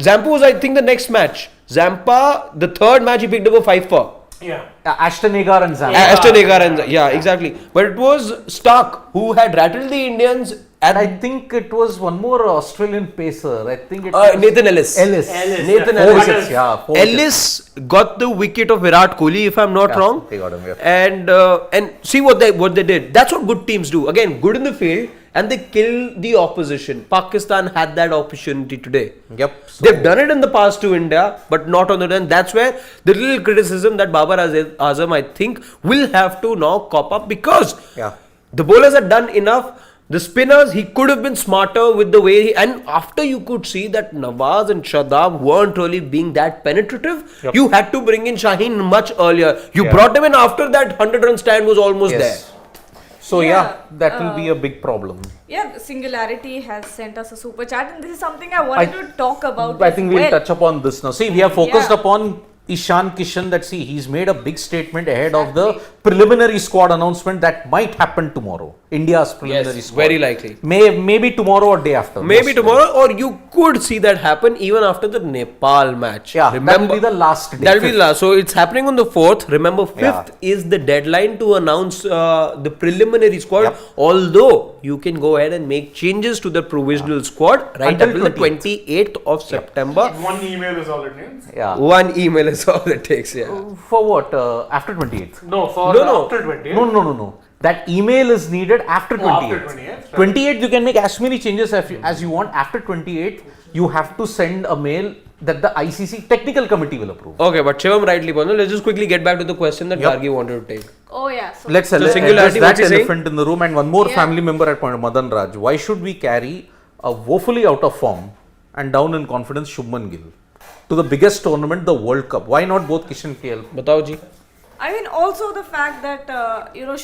Zampa was, I think, the next match. Zampa, the third match, he picked up a 5 for. Yeah. Ashton Agar and Zam. Aston Agar and exactly. But it was Stark who had rattled the Indians. And I think it was one more Australian pacer. I think it was Nathan Ellis. Ellis. Nathan Four Ellis. wickets, yeah. 4 wickets. Ellis got the wicket of Virat Kohli, if I'm not Yeah, wrong. they got him, yeah. And see what they did. That's what good teams do. Again, good in the field, and they kill the opposition. Pakistan had that opportunity today. Yep. So They've done it in the past to India, but not on the run. That's where the little criticism that Babar Azam, I think, will have to now cop up, because Yeah. the bowlers had done enough. The spinners, he could have been smarter with the way and after you could see that Nawaz and Shadab weren't really being that penetrative, Yep. you had to bring in Shaheen much earlier. You Yeah. brought him in after that 100-run stand was almost Yes. So Yeah, that will be a big problem. Yeah, the Singularity has sent us a super chat, and this is something I wanted to talk about. I think as we'll well. touch upon this now. See, we have focused Yeah. upon Ishan Kishan, that he's made a big statement ahead of the preliminary squad announcement that might happen tomorrow. India's preliminary Yes, squad. very likely. Maybe tomorrow or day after. Maybe most tomorrow, or you could see that happen even after the Nepal match. Yeah, that will be the last day. That will be the last. So it's happening on the 4th. Remember, 5th Yeah. is the deadline to announce the preliminary squad. Yep. Although you can go ahead and make changes to the provisional squad right Until until the 20th. 28th of September. One email is all it needs. Yeah. One email is all it takes. Yeah. For what? After 28th? No, for No. after 20. No. That email is needed after Oh, after 28th. 28th, right. 28th, you can make as many changes as you want. After 28th, you have to send a mail that the ICC technical committee will approve. Okay, but Shivam rightly pointed. Let's just quickly get back to the question that Yep. Gargi wanted to take. Oh yeah. So Let's So address Singularity, that what you saying? elephant in the room. And one more Yeah. family member at point, Madan Raj. Why should we carry a woefully out of form and down in confidence Shubman Gill to the biggest tournament, the World Cup? Why not both Kishan KL? Batao ji. I mean, also the fact that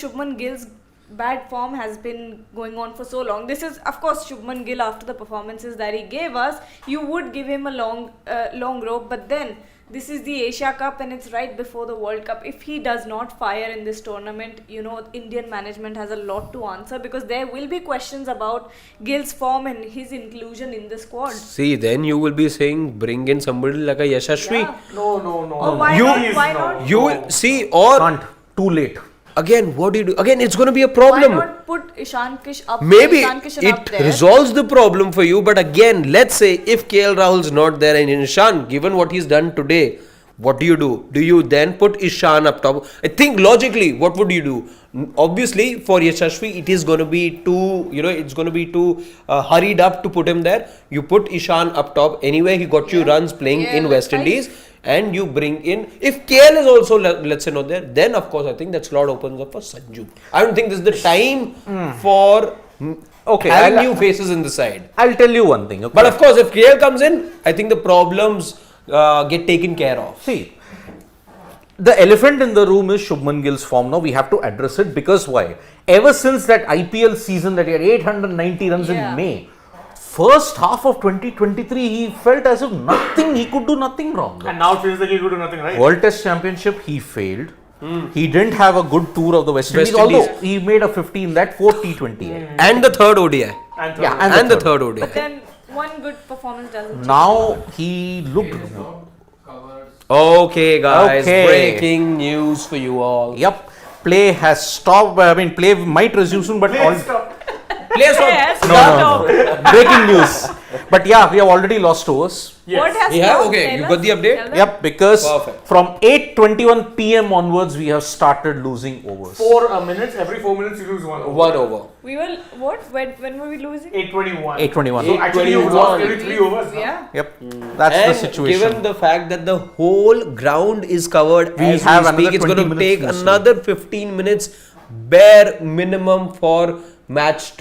Shubman Gill's bad form has been going on for so long. This is, of course, Shubman Gill after the performances that he gave us. You would give him a long rope, but then this is the Asia Cup and it's right before the World Cup. If he does not fire in this tournament, Indian management has a lot to answer, because there will be questions about Gill's form and his inclusion in the squad. See, then you will be saying bring in somebody like a Yashashvi. Yeah. No. Oh, why You- not? Why no. not? You will see, or Can't. Too late. again, what do you do? Again, it's going to be a Why problem. not put Ishan Kishan up? Maybe Ishan Kishan up it there? resolves the problem for you, but again, let's say if KL Rahul's not there and Ishan, given what he's done today, What do? Do you then put Ishan up top? I think logically, what would you do? Obviously, for Yashasvi, it is going to be too, it's going to be too hurried up to put him there. You put Ishan up top. Anyway, he got you runs playing in West Indies. And you bring in, if KL is also, let's say, not there, then of course, I think that slot opens up for Sanju. I don't think this is the time for having new faces in the side. I'll tell you one thing. Okay? But of course, if KL comes in, I think the problems get taken care of. See, the elephant in the room is Shubman Gill's form. Now we have to address it because why? Ever since that IPL season that he had 890 runs in May, first half of 2023, he felt as if he could do nothing wrong. And now feels like he could do nothing right. World Test Championship, he failed. He didn't have a good tour of the West Indies, although he made a 50 in that 4 T20. And the third ODI. And the third ODI. But then one good performance doesn't. Now he looked. Okay, guys. Breaking news for you all. Yep. Play has stopped. I mean, play might resume soon, but Players no. Breaking news. But yeah, we have already lost overs. What has Yeah, okay. You got the update? Yep, because Perfect. from 8:21 p.m. onwards, we have started losing overs. 4 minutes, every 4 minutes you lose 1 over. 1 over. We will, what? When were we losing? 8:21. 8:21. So actually you've 8:21. lost every 3 overs. Yeah. Yep, that's And the situation. given the fact that the whole ground is covered, We as have we speak, another it's 20 going to minutes take to another 15 minutes bare minimum for the match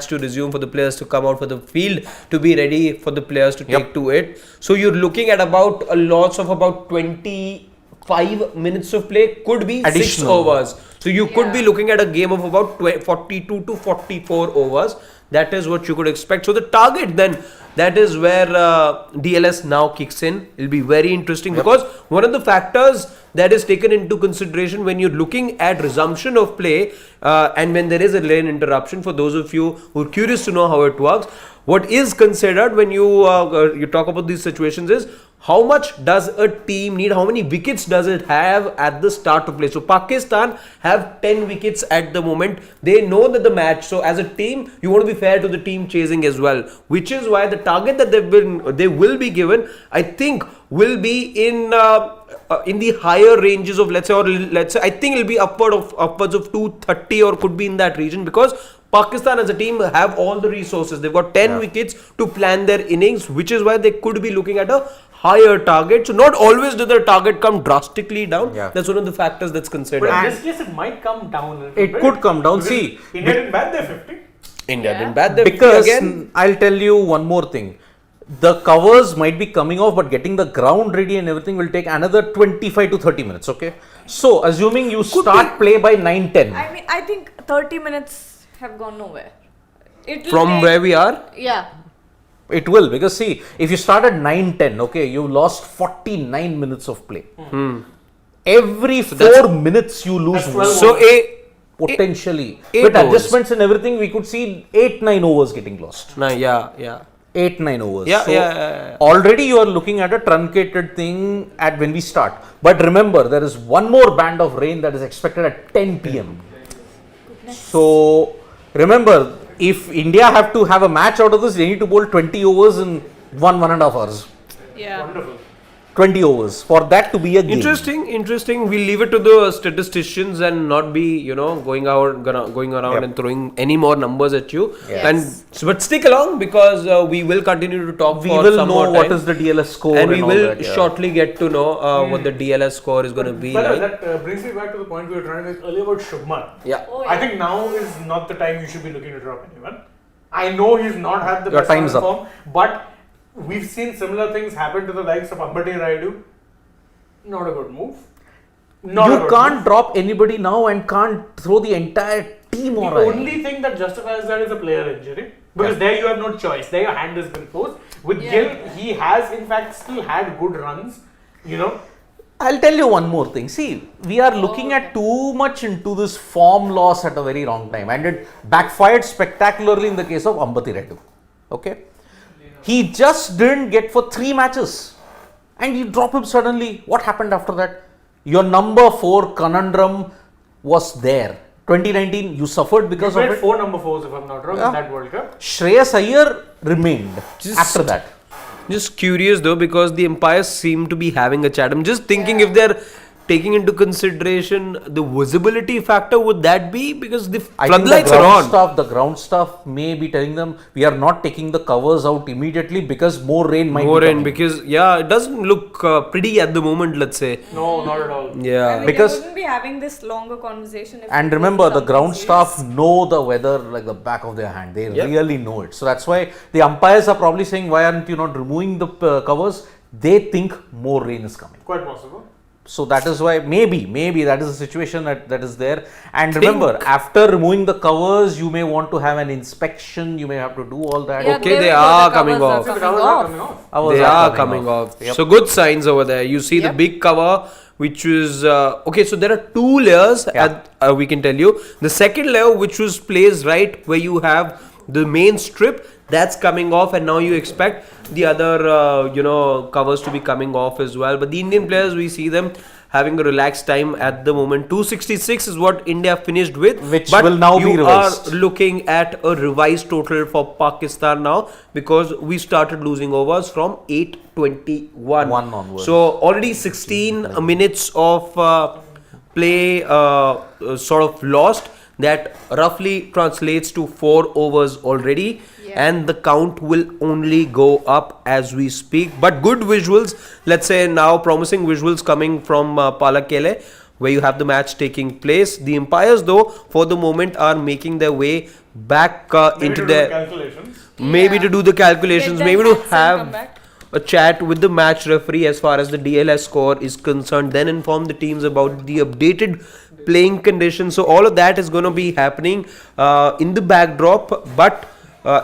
to resume, for the players to come out for the field, to be ready for the players to take to it. So you're looking at about a loss of about 25 minutes of play, could be 6 Additional. overs. So you could be looking at a game of about 42 to 44 overs. That is what you could expect. So the target then, that is where DLS now kicks in. It'll be very interesting because one of the factors that is taken into consideration when you're looking at resumption of play and when there is a lane interruption, for those of you who are curious to know how it works, what is considered when you talk about these situations is how much does a team need, how many wickets does it have at the start of play. So Pakistan have 10 wickets at the moment. They know that the match, so as a team you want to be fair to the team chasing as well, which is why the target that they will be given, I think, will be in the higher ranges of let's say I think it'll be upwards of 230 or could be in that region, because Pakistan as a team have all the resources. They've got 10 wickets to plan their innings, which is why they could be looking at a higher target. So not always does the target come drastically down. That's one of the factors that's considered. But in this case, it might come down a little It bit. could come down. Because See, India didn't bat their 50. India didn't bat them because again. I'll tell you one more thing. The covers might be coming off, but getting the ground ready and everything will take another 25 to 30 minutes. Okay. So assuming you start play by 9:10. I mean, I think 30 minutes have gone nowhere. From where we are, Yeah. It will, because see, if you start at 9:10, okay, you lost 49 minutes of play. Every 4 minutes you lose one. so Potentially. eight With overs. adjustments and everything, we could see 8-9 overs getting lost. 8-9 overs. Yeah. Already you are looking at a truncated thing at when we start. But remember, there is one more band of rain that is expected at 10 p.m. So remember, if India have to have a match out of this, they need to bowl 20 overs in 1.5 hours. Yeah. Wonderful. 20 overs for that to be a game. Interesting. We'll leave it to the statisticians and not be, going around and throwing any more numbers at you. But stick along, because we will continue to talk We for will some know more what time. is the DLS score And we all will that, shortly get to know what the DLS score is going to be But like. that brings me back to the point we were trying to make earlier about Shubman. Yeah. I think now is not the time you should be looking to drop anyone. I know he's not had the Your best time's up. form, but we've seen similar things happen to the likes of Ambati Rayudu. Not a good move. You can't drop anybody now and can't throw the entire team The on. only thing that justifies that is a player injury, because there you have no choice. There your hand has been forced. With Gill, he has in fact still had good runs. I'll tell you one more thing. See, we are looking at too much into this form loss at a very wrong time, and it backfired spectacularly in the case of Ambati Rayudu. Okay, he just didn't get for 3 matches, and you drop him suddenly. What happened after that? Your number 4 conundrum was there. 2019, you suffered because You of played it. 4 number 4s, if I'm not wrong, in that World Cup. Shreyas Iyer remained after that. Just curious though, because the umpires seem to be having a chat. I'm just thinking if they're taking into consideration the visibility factor, would that be because the I think floodlights are on? the ground staff may be telling them we are not taking the covers out immediately because more rain might More be in coming. because it doesn't look pretty at the moment. Let's say, No, not at all. I yeah. mean, Because- they wouldn't be having this longer conversation. If And it remember, was the something ground serious. staff know the weather like the back of their hand. They Yep. really know it. So that's why the umpires are probably saying, why aren't you not removing the covers? They think more rain is coming. Quite possible. So that is why maybe that is a situation that is there. And remember, after removing the covers, you may want to have an inspection. You may have to do all that. Yeah, Okay, there they we go, are the coming covers off. are The coming covers are off. coming off. Hours They are coming off. Yep. So good signs over there. You see the Yep. big cover, which was okay. So there are two layers. Yeah. We can tell you the second layer, which was placed right where you have the main strip, that's coming off, and now you expect the other covers to be coming off as well. But the Indian players, we see them having a relaxed time at the moment. 266 is what India finished with, Which but will now be you revised. are looking at a revised total for Pakistan now, because we started losing overs from 8:21 One onwards. So already 16 minutes of play sort of lost. That roughly translates to 4 overs already, and the count will only go up as we speak. But good visuals, let's say now promising visuals coming from Pallekele, where you have the match taking place. The umpires, though, for the moment are making their way back into To do their calculations. maybe to do the calculations, Get maybe their to facts and come have back. a chat with the match referee as far as the DLS score is concerned, then inform the teams about the updated playing conditions. So all of that is going to be happening in the backdrop, but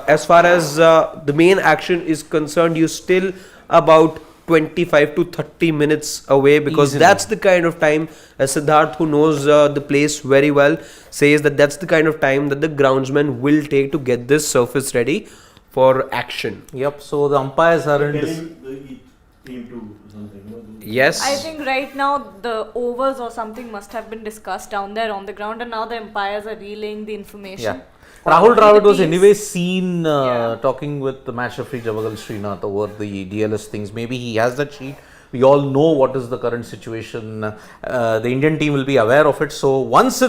as far as the main action is concerned, you're still about 25 to 30 minutes away, because Easily. that's the kind of time, as Siddharth, who knows the place very well, says that that's the kind of time that the groundsman will take to get this surface ready for action. Yep. So the umpires are in. Telling the team to something. Yes. I think right now the overs or something must have been discussed down there on the ground, and now the umpires are relaying the information. Yeah. Rahul to Dravid the was teams. anyway seen Yeah. talking with the match referee Javagal Srinath over the DLS things. Maybe he has that sheet. We all know what is the current situation. The Indian team will be aware of it. So once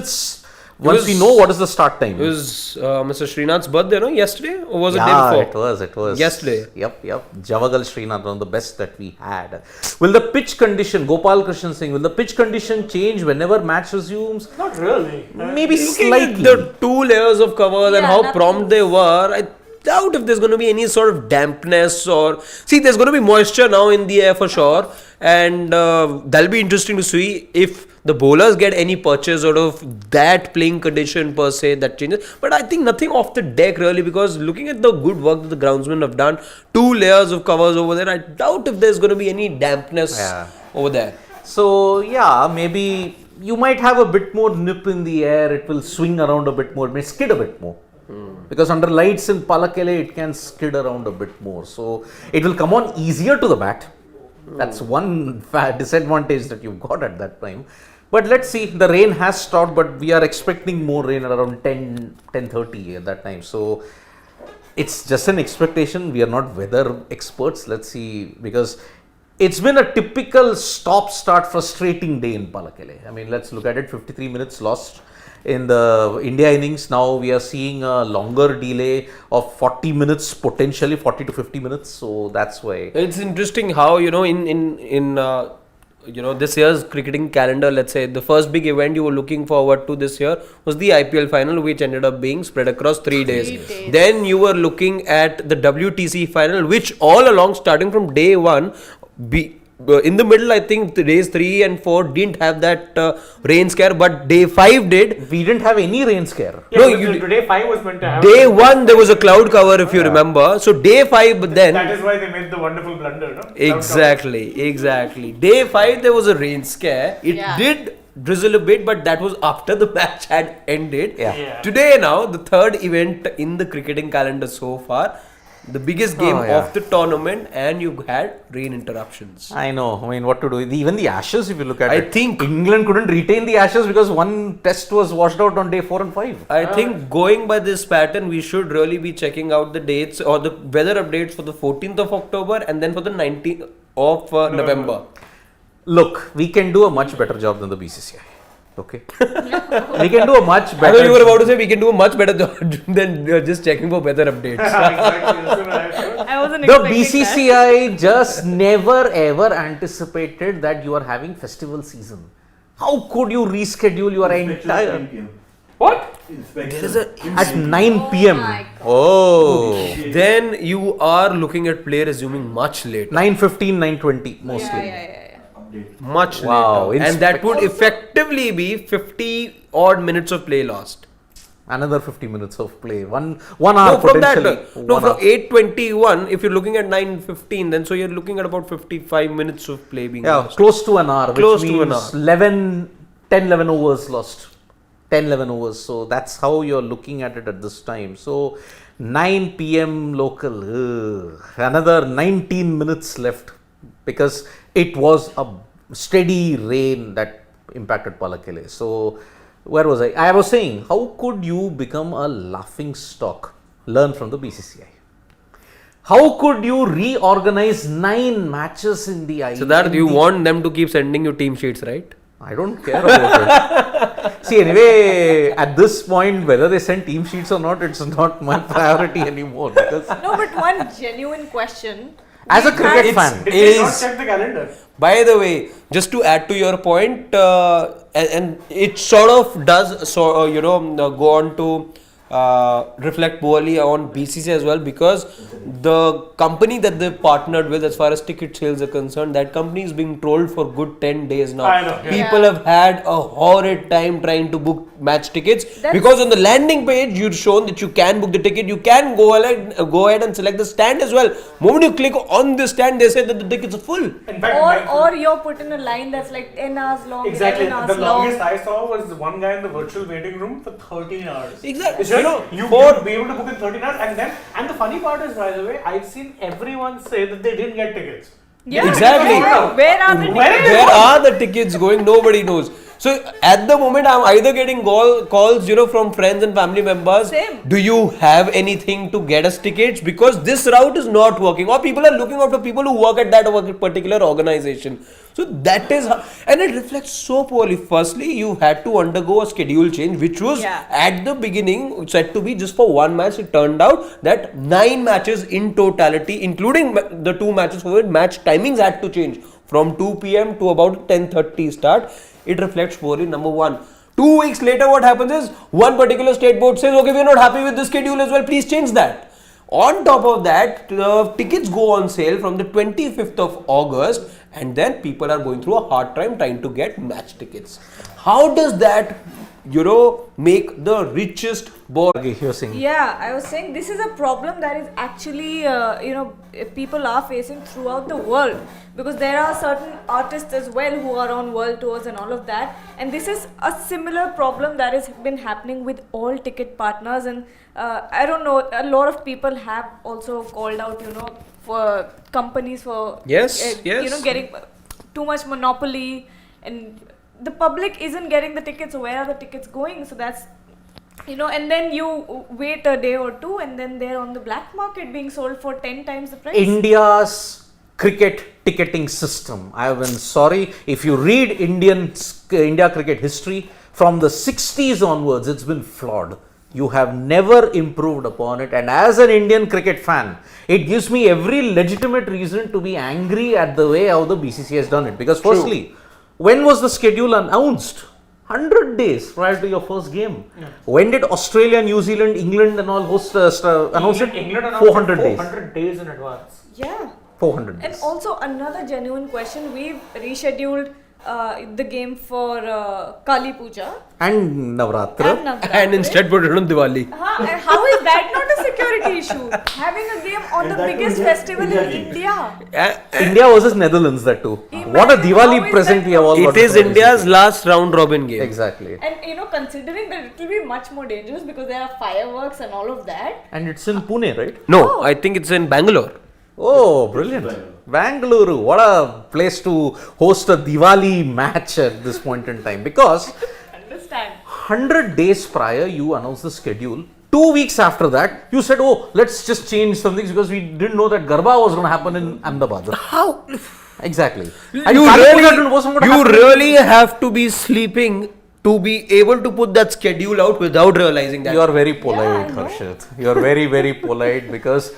we know what is the start time. It was Mr. Srinath's birthday, no? Yesterday? Or was it day Yeah, before? it was. Yesterday. Yep. Javagal Srinath, one of the best that we had. Will the pitch condition, Gopal Krishnan Singh, will the pitch condition change whenever match resumes? Not really. Maybe Looking at slightly. the 2 layers of covers and Yeah, how nothing. prompt they were, I doubt if there's going to be any sort of dampness or... See, there's going to be moisture now in the air for sure, and that'll be interesting to see if the bowlers get any purchase out of that playing condition per se that changes. But I think nothing off the deck really, because looking at the good work that the groundsmen have done, 2 layers of covers over there, I doubt if there's going to be any dampness over there. So yeah, maybe you might have a bit more nip in the air. It will swing around a bit more, it may skid a bit more. Because under lights in Pallekele, it can skid around a bit more. So it will come on easier to the bat. That's one disadvantage that you've got at that time. But let's see, the rain has stopped, but we are expecting more rain around 10:30 at that time. So it's just an expectation. We are not weather experts. Let's see, because it's been a typical stop-start frustrating day in Pallekele. I mean, let's look at it. 53 minutes lost in the India innings. Now we are seeing a longer delay of 40 minutes, potentially 40 to 50 minutes. So that's why. It's interesting how, in this year's cricketing calendar, let's say the first big event you were looking forward to this year was the IPL final, which ended up being spread across 3 days. 3 days. Then you were looking at the WTC final, which all along, starting from day 1, in the middle, I think the days 3 and 4 didn't have that rain scare, but day 5 did. We didn't have any rain scare. Yeah, No, because today 5 was meant to have. Day 1 there was a cloud cover, if you remember. So day 5, but then That is why they made the wonderful blunder, no? Exactly. Day 5 there was a rain scare. It Yeah. did drizzle a bit, but that was after the match had ended. Yeah. Yeah. Today now, the third event in the cricketing calendar so far, The biggest game Oh, yeah. of the tournament, and you had rain interruptions. I know. I mean, what to do? Even the Ashes, if you look at I it, think- England couldn't retain the Ashes because one test was washed out on day 4 and 5. I think going by this pattern, we should really be checking out the dates or the weather updates for the 14th of October and then for the 19th of November. Look, we can do a much better job than the BCCI. Okay, we can do a much I better. thought you were about to say we can do a much better job than just checking for weather updates. Exactly. That's what I heard. I wasn't The expecting that. BCCI just never ever anticipated that you are having festival season. How could you reschedule your entire What? at 9 p.m. my Oh, Then you are looking at play resuming much later. 9:15, 9:20 mostly. Yeah. Much Wow, later. And that would effectively be 50 odd minutes of play lost. Another 50 minutes of play. One hour No, from that, potentially. no, 1 from hour. 8:21, if you're looking at 9:15, then so you're looking at about 55 minutes of play being Yeah, lost. close to an hour. Close which to an means hour. 10, 11 overs lost. 10, 11 overs. So that's how you're looking at it at this time. So 9 p.m. local. Another 19 minutes left because it was a steady rain that impacted Pallekele. So where was I? I was saying, how could you become a laughing stock? Learn from the BCCI. How could you reorganize 9 matches in the IPL? So that you want them to keep sending you team sheets, right? I don't care about it. See, anyway, at this point, whether they send team sheets or not, it's not my priority anymore. Because No, but one genuine question. as a cricket It's- fan, Did they not Is- check the calendar? By the way, just to add to your point, and it sort of does, go on to reflect poorly on BCCI as well, because the company that they partnered with, as far as ticket sales are concerned, that company is being trolled for good 10 days now. I know, yeah. People have had a horrid time trying to book match tickets That's- because on the landing page you've shown that you can book the ticket, you can go ahead and select the stand as well. Moment you click on the stand, they say that the tickets are full. In fact, Or you're put in a line that's like 10 hours long, exactly. 11 The hours long. longest I saw was one guy in the virtual waiting room for 13 hours. Exactly. It's just, You know, you'd be able to book in 13 hours, and the funny part is, by the way, I've seen everyone say that they didn't get tickets. Yeah, Exactly. Where are the Where tickets? Where are the tickets going? Nobody knows. So at the moment, I'm either getting calls, from friends and family members. Same. Do you have anything to get us tickets? Because this route is not working, or people are looking out for people who work at that particular organization. So that is how, and it reflects so poorly. Firstly, you had to undergo a schedule change, which was Yeah. at the beginning said to be just for one match. It turned out that 9 matches in totality, including the 2 matches for it, match timings had to change from 2 p.m. to about 10:30 start. It reflects poorly, number one. 2 weeks later, what happens is one particular state board says, okay, we're not happy with the schedule as well, please change that. On top of that, tickets go on sale from the 25th of August, and then people are going through a hard time trying to get match tickets. How does that, make the richest board? okay, you're saying. Yeah, I was saying this is a problem that is actually, people are facing throughout the world, because there are certain artists as well who are on world tours and all of that. And this is a similar problem that has been happening with all ticket partners. And I don't know, a lot of people have also called out, for companies for Yes. getting too much monopoly, and the public isn't getting the tickets. So where are the tickets going? So that's, and then you wait a day or two, and then they're on the black market being sold for 10 times the price. India's cricket ticketing system. I am sorry, if you read India cricket history from the 60s onwards, it's been flawed. You have never improved upon it, and as an Indian cricket fan, it gives me every legitimate reason to be angry at the way how the BCCI has done it. Because firstly, when was the schedule announced? 100 days prior to your first game. Yeah. When did Australia, New Zealand, England and all host announce it? England announced 400 it days. 400 days in advance. Yeah. 400 And days. also another genuine question, we've rescheduled the game for Kali Puja And Navratra. and Navratri. And instead put it on Diwali. And how is that not a security issue? Having a game on the that too biggest India- festival India in team. India. India versus Netherlands, that too. Imagine What a how Diwali is present that we have all got It is for this India's season. last round robin game. Exactly. And considering that it will be much more dangerous because there are fireworks and all of that. And it's in Pune, right? No, I think it's in Bangalore. Oh, brilliant. Bangalore, what a place to host a Diwali match at this point in time. Because Understand? 100 days prior, you announced the schedule. 2 weeks after that, you said, oh, let's just change some things because we didn't know that Garba was going to happen in Ahmedabad. How? Exactly. You And Kali Puja wasn't gonna happen. really have to be sleeping to be able to put that schedule out without realizing that. You are very polite, I know. Harshit. You are very, very polite because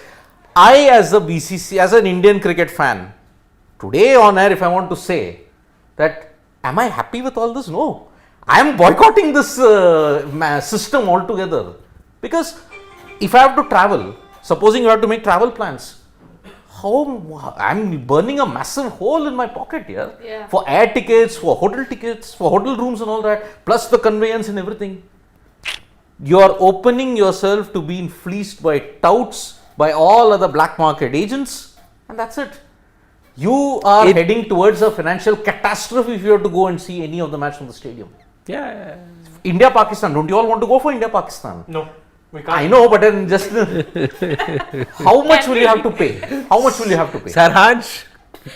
I, as a BCC, as an Indian cricket fan, today on air, if I want to say that, am I happy with all this? No. I am boycotting this system altogether. Because if I have to travel, supposing you have to make travel plans, I'm burning a massive hole in my pocket here Yeah. for air tickets, for hotel rooms and all that, plus the conveyance and everything. You are opening yourself to being fleeced by touts, by all other black market agents, and that's it. You are heading towards a financial catastrophe if you have to go and see any of the match from the stadium. Yeah. India Pakistan, don't you all want to go for India Pakistan? No, we can't. I know, but then just how much will you have to pay? How much will you have to pay? Sarhaj,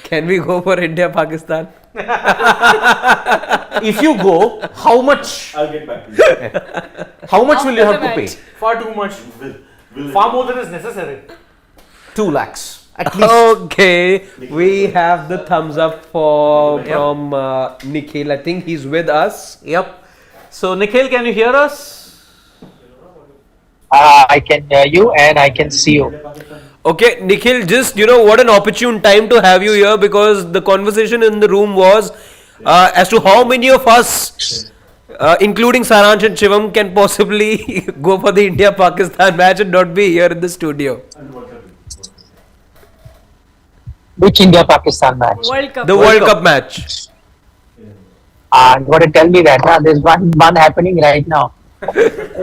can we go for India Pakistan? If you go, how much? I'll get back to you. How much will you After have the to pay? match. Far too much. Will Far more than is necessary. 2 lakhs at least. Okay, we have the thumbs up from Nikhil. I think he's with us. Yep. So Nikhil, can you hear us? I can hear you and I can see you. Okay, Nikhil, just what an opportune time to have you here because the conversation in the room was as to how many of us, including Saransh and Shivam, can possibly go for the India-Pakistan match and not be here in the studio. Which India-Pakistan match? World Cup. The World Cup match. You got to tell me that. There's one happening right now.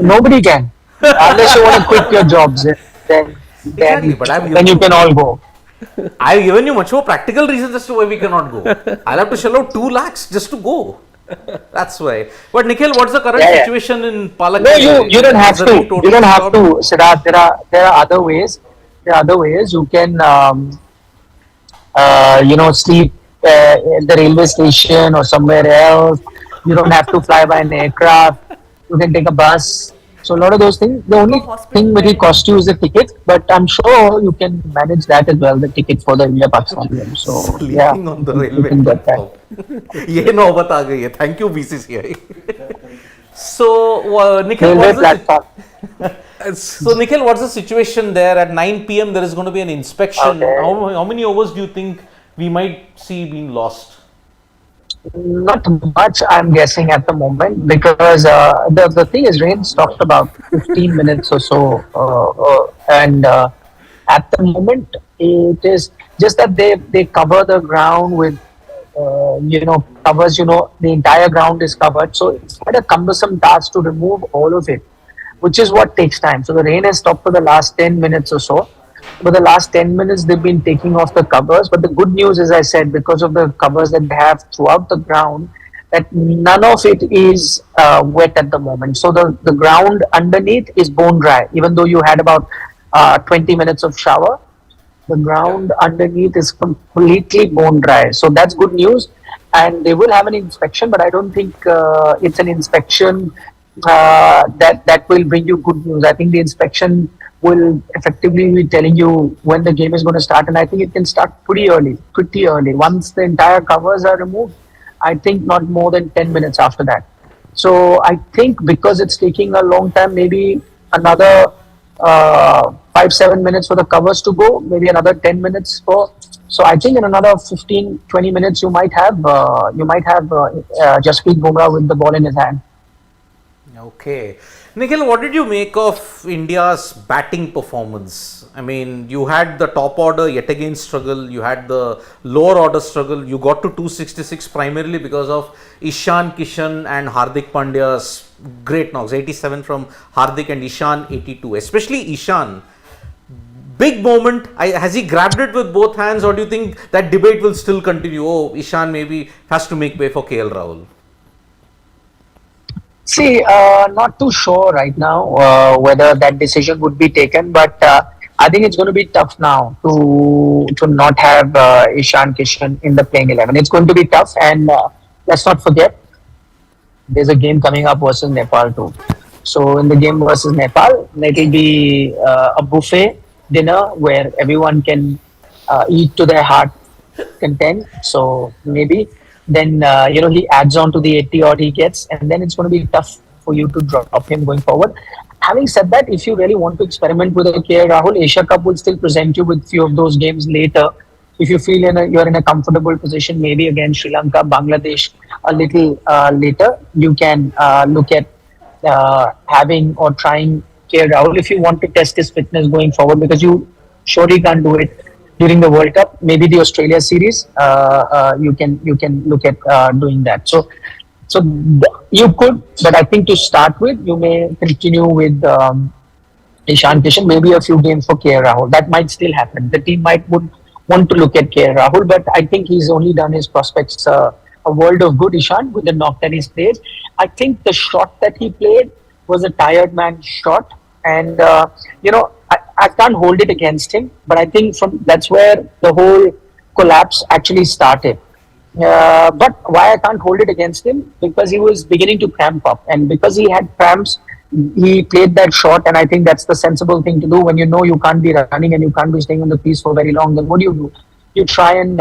Nobody can. Unless you want to quit your jobs, then Exactly, but I've then you can all go. I've given you much more practical reasons as to why we cannot go. I'll have to shell out 2 lakhs just to go. That's why. But Nikhil, what's the current Yeah. situation in Pallekele? No, you don't have Has the to. league totally You don't have stopped? to, Siddharth. There are other ways. There are other ways. You can sleep at the railway station or somewhere else. You don't have to fly by an aircraft. You can take a bus. So a lot of those things. The only thing that will cost you is the ticket, but I'm sure you can manage that as well. The ticket for the India Pakistan game. So yeah, Sleeping on the you railway can get that. platform. ये नौबत आ गई है. Thank you BCCI. So Nikhil, Railway what's the, platform. so Nikhil, what's the situation there? At 9 p.m. there is going to be an inspection. Okay. How many overs do you think we might see being lost? Not much, I'm guessing at the moment, because the thing is, rain's talked about 15 minutes or so, and at the moment it is just that they cover the ground with covers. The entire ground is covered, so it's quite a cumbersome task to remove all of it, which is what takes time. So the rain has stopped for the last 10 minutes or so. For the last 10 minutes, they've been taking off the covers. But the good news, as I said, because of the covers that they have throughout the ground, that none of it is wet at the moment. So the ground underneath is bone dry. Even though you had about 20 minutes of shower, the ground underneath is completely bone dry. So that's good news. And they will have an inspection, but I don't think it's an inspection that will bring you good news. I think the inspection will effectively be telling you when the game is going to start, and I think it can start pretty early. Once the entire covers are removed, I think not more than 10 minutes after that. So I think because it's taking a long time, maybe another 5-7 minutes for the covers to go, maybe another 10 minutes for. So I think in another 15-20 minutes you might have Jasprit Bumrah with the ball in his hand. Okay. Nikhil, what did you make of India's batting performance? I mean, you had the top order yet again struggle, you had the lower order struggle, you got to 266 primarily because of Ishan Kishan and Hardik Pandya's great knocks, 87 from Hardik and Ishan 82, especially Ishan. Big moment. Has he grabbed it with both hands, or do you think that debate will still continue? Oh, Ishan maybe has to make way for KL Rahul. See, not too sure right now whether that decision would be taken, but I think it's going to be tough now to not have Ishan Kishan in the playing 11. It's going to be tough, and let's not forget there's a game coming up versus Nepal too. So in the game versus Nepal, it will be a buffet dinner where everyone can eat to their heart content. So maybe then he adds on to the 80 odd he gets, and then it's going to be tough for you to drop him going forward. Having said that, if you really want to experiment with a KL Rahul, Asia Cup will still present you with few of those games later. If you feel you're in a comfortable position, maybe against Sri Lanka, Bangladesh a little later, you can look at having or trying KL Rahul if you want to test his fitness going forward, because you surely can't do it during the World Cup. Maybe the Australia series, you can look at doing that. So you could, but I think to start with, you may continue with Ishan Kishan, maybe a few games for KL Rahul. That might still happen. The team would want to look at KL Rahul, but I think he's only done his prospects a world of good, Ishan, with the knock that he's played. I think the shot that he played was a tired man shot, and I can't hold it against him, but I think that's where the whole collapse actually started. But why I can't hold it against him? Because he was beginning to cramp up, and because he had cramps, he played that shot, and I think that's the sensible thing to do when you know you can't be running and you can't be staying on the crease for very long. Then what do? You try and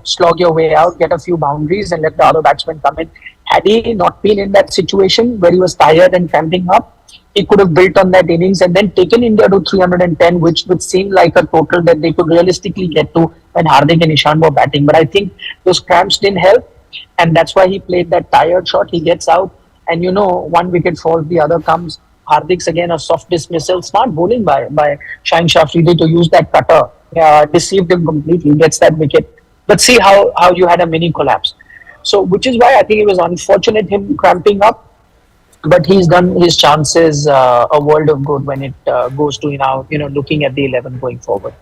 slog your way out, get a few boundaries, and let the other batsmen come in. Had he not been in that situation where he was tired and cramping up, he could have built on that innings and then taken India to 310, which would seem like a total that they could realistically get to when Hardik and Ishan were batting. But I think those cramps didn't help, and that's why he played that tired shot. He gets out, and one wicket falls, the other comes. Hardik's again a soft dismissal. Smart bowling by Shaheen Shah Afridi to use that cutter. Deceived him completely, gets that wicket. But see how you had a mini collapse. So, which is why I think it was unfortunate him cramping up. But he's done his chances a world of good when it goes to looking at the 11 going forward.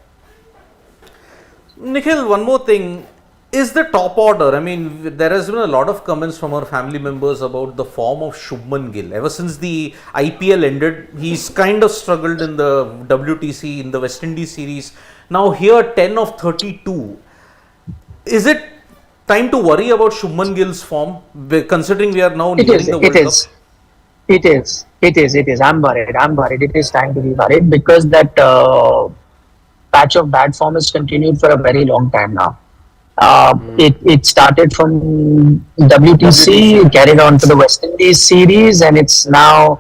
Nikhil, one more thing. Is the top order, I mean, there has been a lot of comments from our family members about the form of Shubman Gill. Ever since the IPL ended, he's kind of struggled in the WTC, in the West Indies series. Now here, 10 of 32. Is it time to worry about Shubman Gill's form, considering we are now nearing the World Cup? It is. I'm worried. It is time to be worried because that patch of bad form has continued for a very long time now. It started from WTC, carried on to the West Indies series, and it's now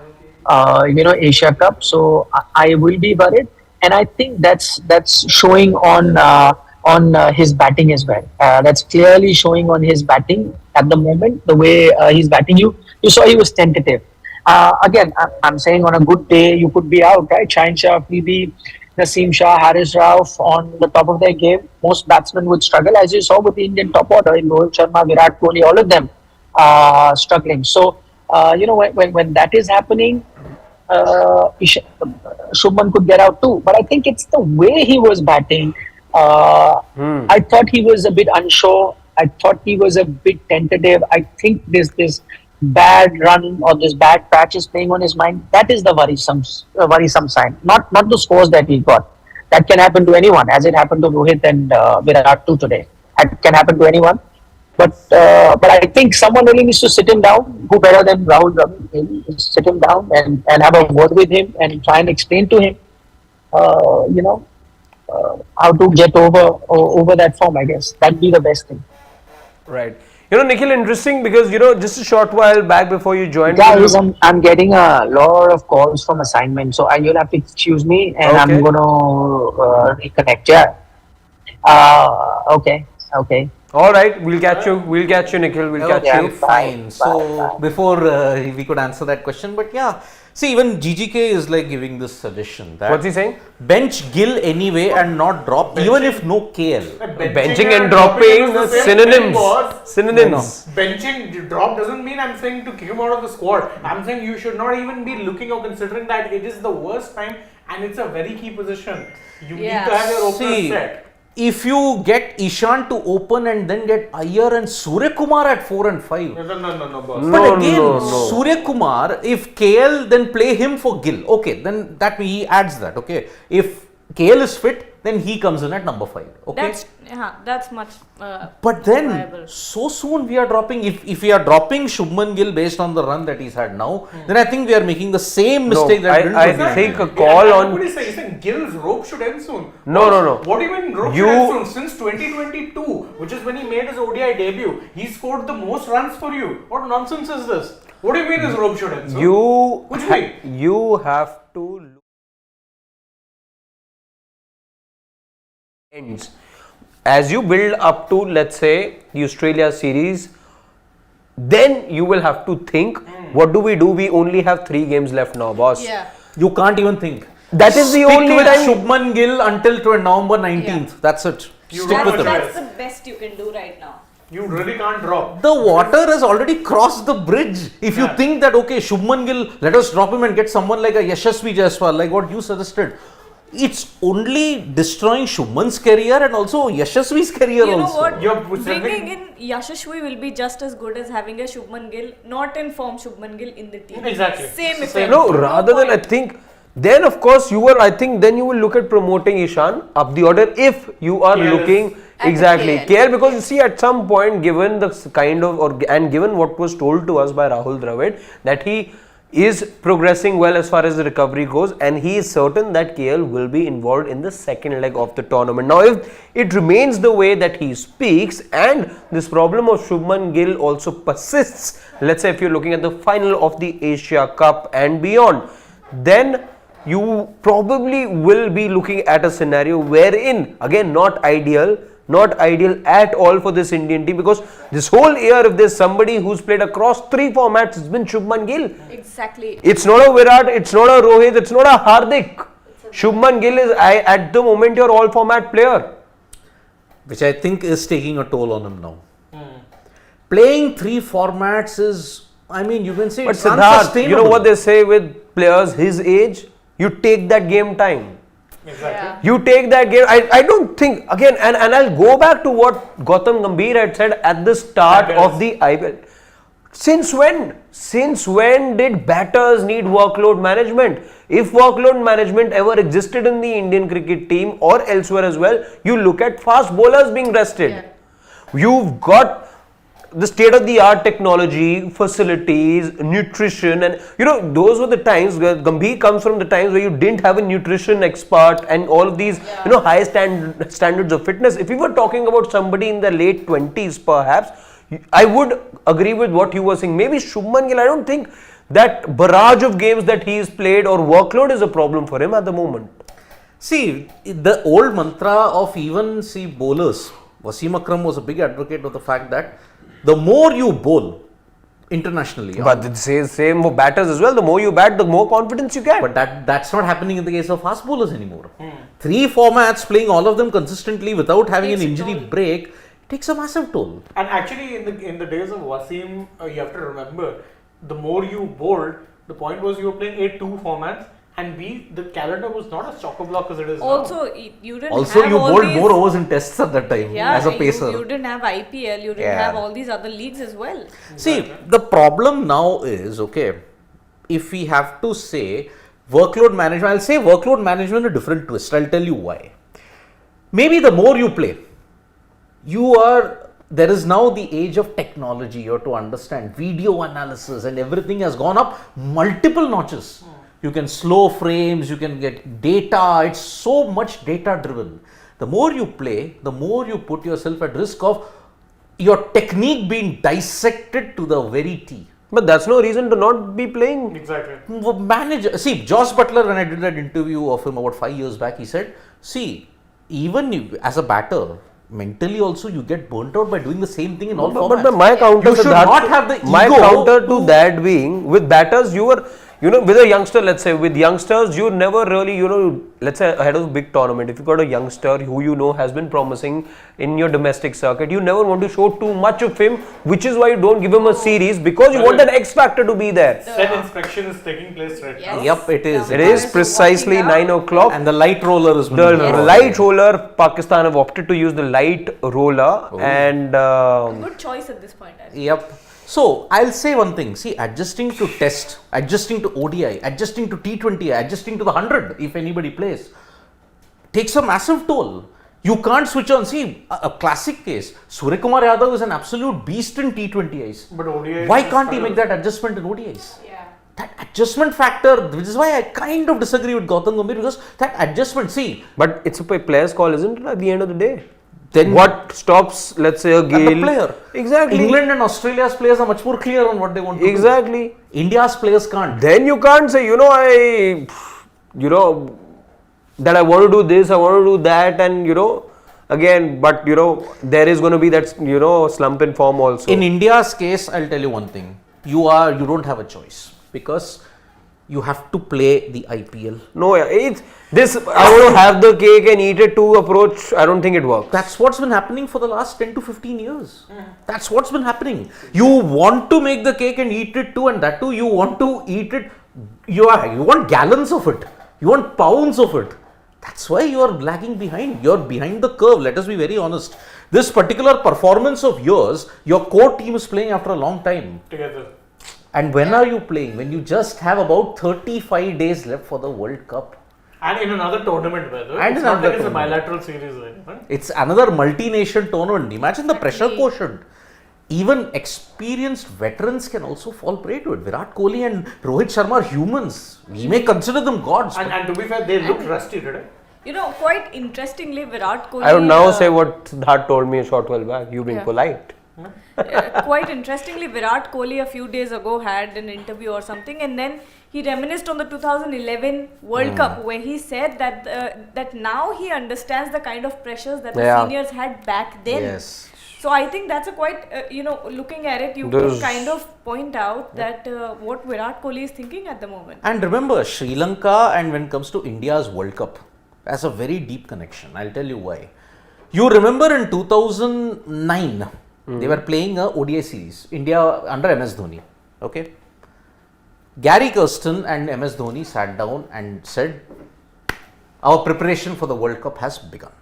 Asia Cup. So I will be worried, and I think that's showing on his batting as well. That's clearly showing on his batting at the moment. The way he's batting, you saw he was tentative. Again, I'm saying on a good day you could be out, right? Shaheen Shah Afridi, Naseem Shah, Haris Rauf on the top of their game. Most batsmen would struggle, as you saw with the Indian top order, Rohit Sharma, Virat Kohli, all of them struggling. So, when that is happening, Shubman could get out too. But I think it's the way he was batting. I thought he was a bit unsure. I thought he was a bit tentative. I think this bad run or this bad patch is playing on his mind. That is the worrisome sign. Not the scores that he got. That can happen to anyone, as it happened to Rohit and Virat too today. It can happen to anyone. But I think someone really needs to sit him down. Who better than Rahul Dravid? Maybe sit him down and have a word with him and try and explain to him, how to get over that form. I guess that'd be the best thing. Right. Nikhil, interesting because, just a short while back before you joined. Guys, I'm getting a lot of calls from assignment. So you'll have to excuse me and I'm going to reconnect. Yeah. Okay. All right, we'll catch you. We'll catch you, Nikhil. We'll catch Okay, you. fine. So before we could answer that question, but yeah, see, even GGK is like giving this suggestion that What's he saying? bench Gill anyway and not drop, even if no KL. Benching and dropping, is the same synonyms. thing, boss. Synonyms. Benching drop doesn't mean I'm saying to kick him out of the squad. I'm saying you should not even be looking or considering that it is the worst time and it's a very key position. You need to have your opener See, set. if you get Ishan to open and then get Iyer and Surya Kumar at 4 and 5. No, boss. No, But again, no. Surya Kumar, if KL, then play him for Gill. Okay, then that he adds that. Okay, if KL is fit, then he comes in at number 5. Okay, That's much. but then viable. so soon we are dropping. If we are dropping Shubman Gill based on the run that he's had now, then I think we are making the same mistake that didn't I produce think a anything. call on. What is he saying? Gill's rope should end soon. No. What do you mean rope You- should end soon? Since 2022, which is when he made his ODI debut, he scored the most runs for you. What nonsense is this? What do you mean his rope should end soon? What do you mean? You have to look ends. As you build up to, let's say, the Australia series, then you will have to think, what do? We only have 3 games left now, boss. Yeah. You can't even think. That is the Stick only with time. Shubman Gill until November 19th. Yeah. That's it. You Stick don't with know him. That's the best you can do right now. You really can't drop. The water has already crossed the bridge. If you think that, okay, Shubman Gill, let us drop him and get someone like a Yashasvi Jaiswal, like what you suggested. It's only destroying Shubman's career and also Yashasvi's career You know also. what? You're Bringing in Yashasvi will be just as good as having a Shubman Gill, not in form Shubman Gill in the team. Exactly. Same effect. No, rather than I point. think, then of course you will. I think then you will look at promoting Ishan up the order if you are KL looking At exactly KL. KL, because you see at some point, given the kind of and given what was told to us by Rahul Dravid, that he is progressing well as far as the recovery goes, and he is certain that KL will be involved in the second leg of the tournament. Now, if it remains the way that he speaks and this problem of Shubman Gill also persists, let's say if you're looking at the final of the Asia Cup and beyond, then you probably will be looking at a scenario wherein, again, not ideal at all for this Indian team, because this whole year, if there's somebody who's played across 3 formats, it's been Shubman Gill. Exactly. It's not a Virat, it's not a Rohit, it's not a Hardik. Shubman Gill is at the moment your all format player. Which I think is taking a toll on him now. Playing 3 formats is, I mean, you can say But it's Siddharth, unsustainable. you know what they say with players his age? You take that game time. Exactly. You take that game. I don't think, again, and I'll go back to what Gautam Gambhir had said at the start of the IPL. Since when did batters need workload management? If workload management ever existed in the Indian cricket team or elsewhere as well, you look at fast bowlers being rested. Yeah. You've got the state of the art technology, facilities, nutrition, and those were the times where Gambhir comes from, the times where you didn't have a nutrition expert and all of these high standards of fitness. If we were talking about somebody in the late 20s perhaps, I would agree with what you were saying. Maybe Shubman Gill, I don't think that barrage of games that he's played or workload is a problem for him at the moment. See, the old mantra of even bowlers, Wasim Akram was a big advocate of the fact that the more you bowl internationally, But it says same for batters as well. The more you bat, the more confidence you get. but that's not happening in the case of fast bowlers anymore. 3 formats, playing all of them consistently without having an Takes a injury toll. break, takes a massive toll. And actually, in the days of Wasim, you have to remember, the more you bowled, the point was you were playing 8-2 formats, and the calendar was not as chock-a-block as it is now. Also, you didn't Also, have you all bowled these, more overs in tests at that time as a pacer. You didn't have IPL, you didn't Yeah. have all these other leagues as well. See, the problem now is, okay, if we have to say workload management, I'll say workload management a different twist. I'll tell you why. Maybe the more you play, there is now the age of technology. You have to understand video analysis and everything has gone up multiple notches. You can slow frames, you can get data, it's so much data driven. The more you play, the more you put yourself at risk of your technique being dissected to the very T. But that's no reason to not be playing. Exactly. See, Josh Butler, when I did that interview of him about 5 years back, he said, see, even as a batter, mentally also you get burnt out by doing the same thing in all But formats. my counter you to should that, not have the my ego counter to that being, with batters you were, with a youngster, let's say, with youngsters you never really, let's say ahead of a big tournament, if you got a youngster who has been promising in your domestic circuit, you never want to show too much of him, which is why you don't give him a series, because you want that X factor to be there. Said inspection is taking place right now. Yep, it is. It is precisely 9 o'clock. And the light roller is The light roller, Pakistan have opted to use the light roller, and Good choice at this point. I think. Yep. So I'll say one thing. See, adjusting to Test, adjusting to ODI, adjusting to T20, adjusting to the 100, if anybody plays, takes a massive toll. You can't switch on. See, a classic case. Suryakumar Yadav is an absolute beast in T20Is. But ODI Why can't he make that adjustment in ODIs? Yeah. That adjustment factor, which is why I kind of disagree with Gautam Gambhir, because that adjustment, see, but it's a player's call, isn't it? At the end of the day, then what stops, let's say, a at Gale? the player. Exactly. England and Australia's players are much more clear on what they want to do. Exactly. India's players can't. Then you can't say, that I want to do this, I want to do that, and again, but there is going to be that slump in form also. In India's case, I'll tell you one thing. You don't have a choice, because you have to play the IPL. No, it's this. I want to have the cake and eat it too approach. I don't think it works. That's what's been happening for the last 10 to 15 years. That's what's been happening. You want to make the cake and eat it too, and that too you want to eat it. You want gallons of it. You want pounds of it. That's why you are lagging behind. You're behind the curve. Let us be very honest. This particular performance of yours, your core team is playing after a long time. Together. And when are you playing? When you just have about 35 days left for the World Cup. And in another tournament, by the way. And It's in not another like it's a tournament. bilateral series. Right? It's another multi-nation tournament. Imagine the pressure Exactly. quotient. Even experienced veterans can also fall prey to it. Virat Kohli and Rohit Sharma are humans. We may consider them gods. but And to be fair, they looked rusty today. Quite interestingly, Virat Kohli. I would now say what Siddharth told me a short while back. You being Yeah. polite. Quite interestingly, Virat Kohli a few days ago had an interview or something, and then he reminisced on the 2011 World Cup, where he said that that now he understands the kind of pressures that the Yeah. seniors had back then. yes. So I think that's a quite, looking at it, you There's- could kind of point out that what Virat Kohli is thinking at the moment. And remember, Sri Lanka, and when it comes to India's World Cup, has a very deep connection. I'll tell you why. You remember in 2009, they were playing a ODI series, India under MS Dhoni. Okay. Gary Kirsten and MS Dhoni sat down and said, our preparation for the World Cup has begun.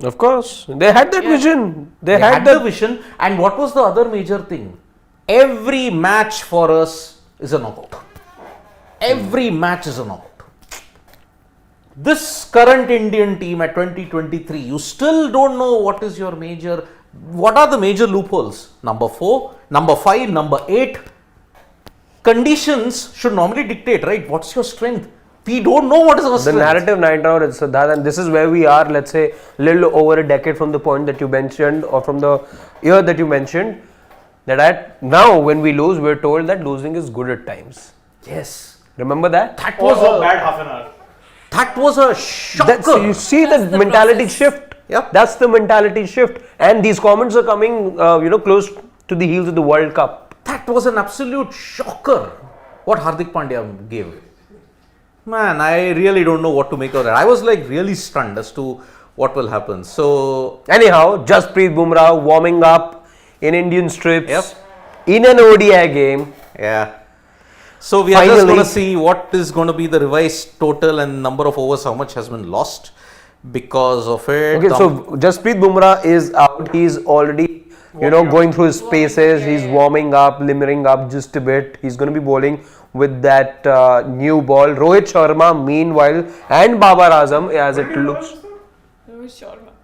Of course, they had that vision. They had the that vision. And what was the other major thing? Every match for us is a knockout. Every match is a knockout. This current Indian team at 2023, you still don't know what is your major, what are the major loopholes? Number 4, number 5, number 8. Conditions should normally dictate, right? What's your strength? We don't know what is our the strength. narrative right now is Siddharth, and this is where we are, let's say, little over a decade from the point that you mentioned, or from the year that you mentioned, that at now when we lose, we're told that losing is good at times. Yes. Remember that? That Or was a a bad half an hour. That was a shocker. So you see That's the the mentality process. shift. Yep. That's the mentality shift, and these comments are coming, close to the heels of the World Cup. That was an absolute shocker. What Hardik Pandya gave. Man, I really don't know what to make of that. I was like really stunned as to what will happen. So, Anyhow, Jasprit Bumrah warming up in Indian strips Yep. in an ODI game. yeah. So we are just Finally. going to see what is going to be the revised total and number of overs, how much has been lost because of it. Okay, so Jasprit Bumrah is out. He's already, going through his paces. He's warming up, limbering up just a bit. He's going to be bowling with that new ball. Rohit Sharma, meanwhile, and Babar Azam, as it looks.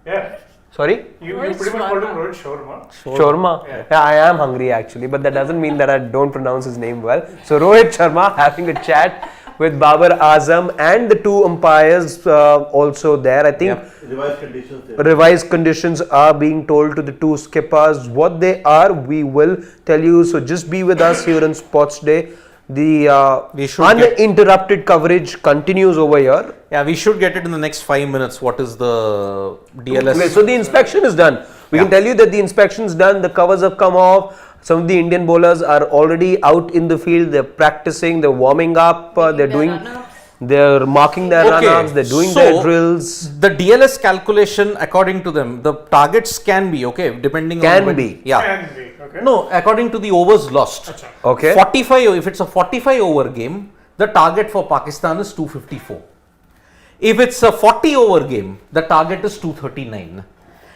Yeah. Sorry? You Rohit pretty much called him Sharma. Rohit Sharma. Sharma. Yeah, I am hungry actually, but that doesn't mean that I don't pronounce his name well. So Rohit Sharma having a chat with Babar Azam and the two umpires also there. I think Revised conditions there. revised conditions are being told to the two skippers. What they are, we will tell you. So just be with us here on Sports Day. The We should uninterrupted coverage continues over here. yeah, we should get it in the next 5 minutes. What is the DLS? Okay, so the inspection is done. We can tell you that the inspection's done, the covers have come off. Some of the Indian bowlers are already out in the field. They're practicing, they're warming up, they're marking their run-ups, they're doing their drills. The DLS calculation, according to them, the targets can be, depending on... Can be. Yeah. Can be, okay. No, according to the overs lost. Okay. 45, if it's a 45 over game, the target for Pakistan is 254. If it's a 40 over game, the target is 239.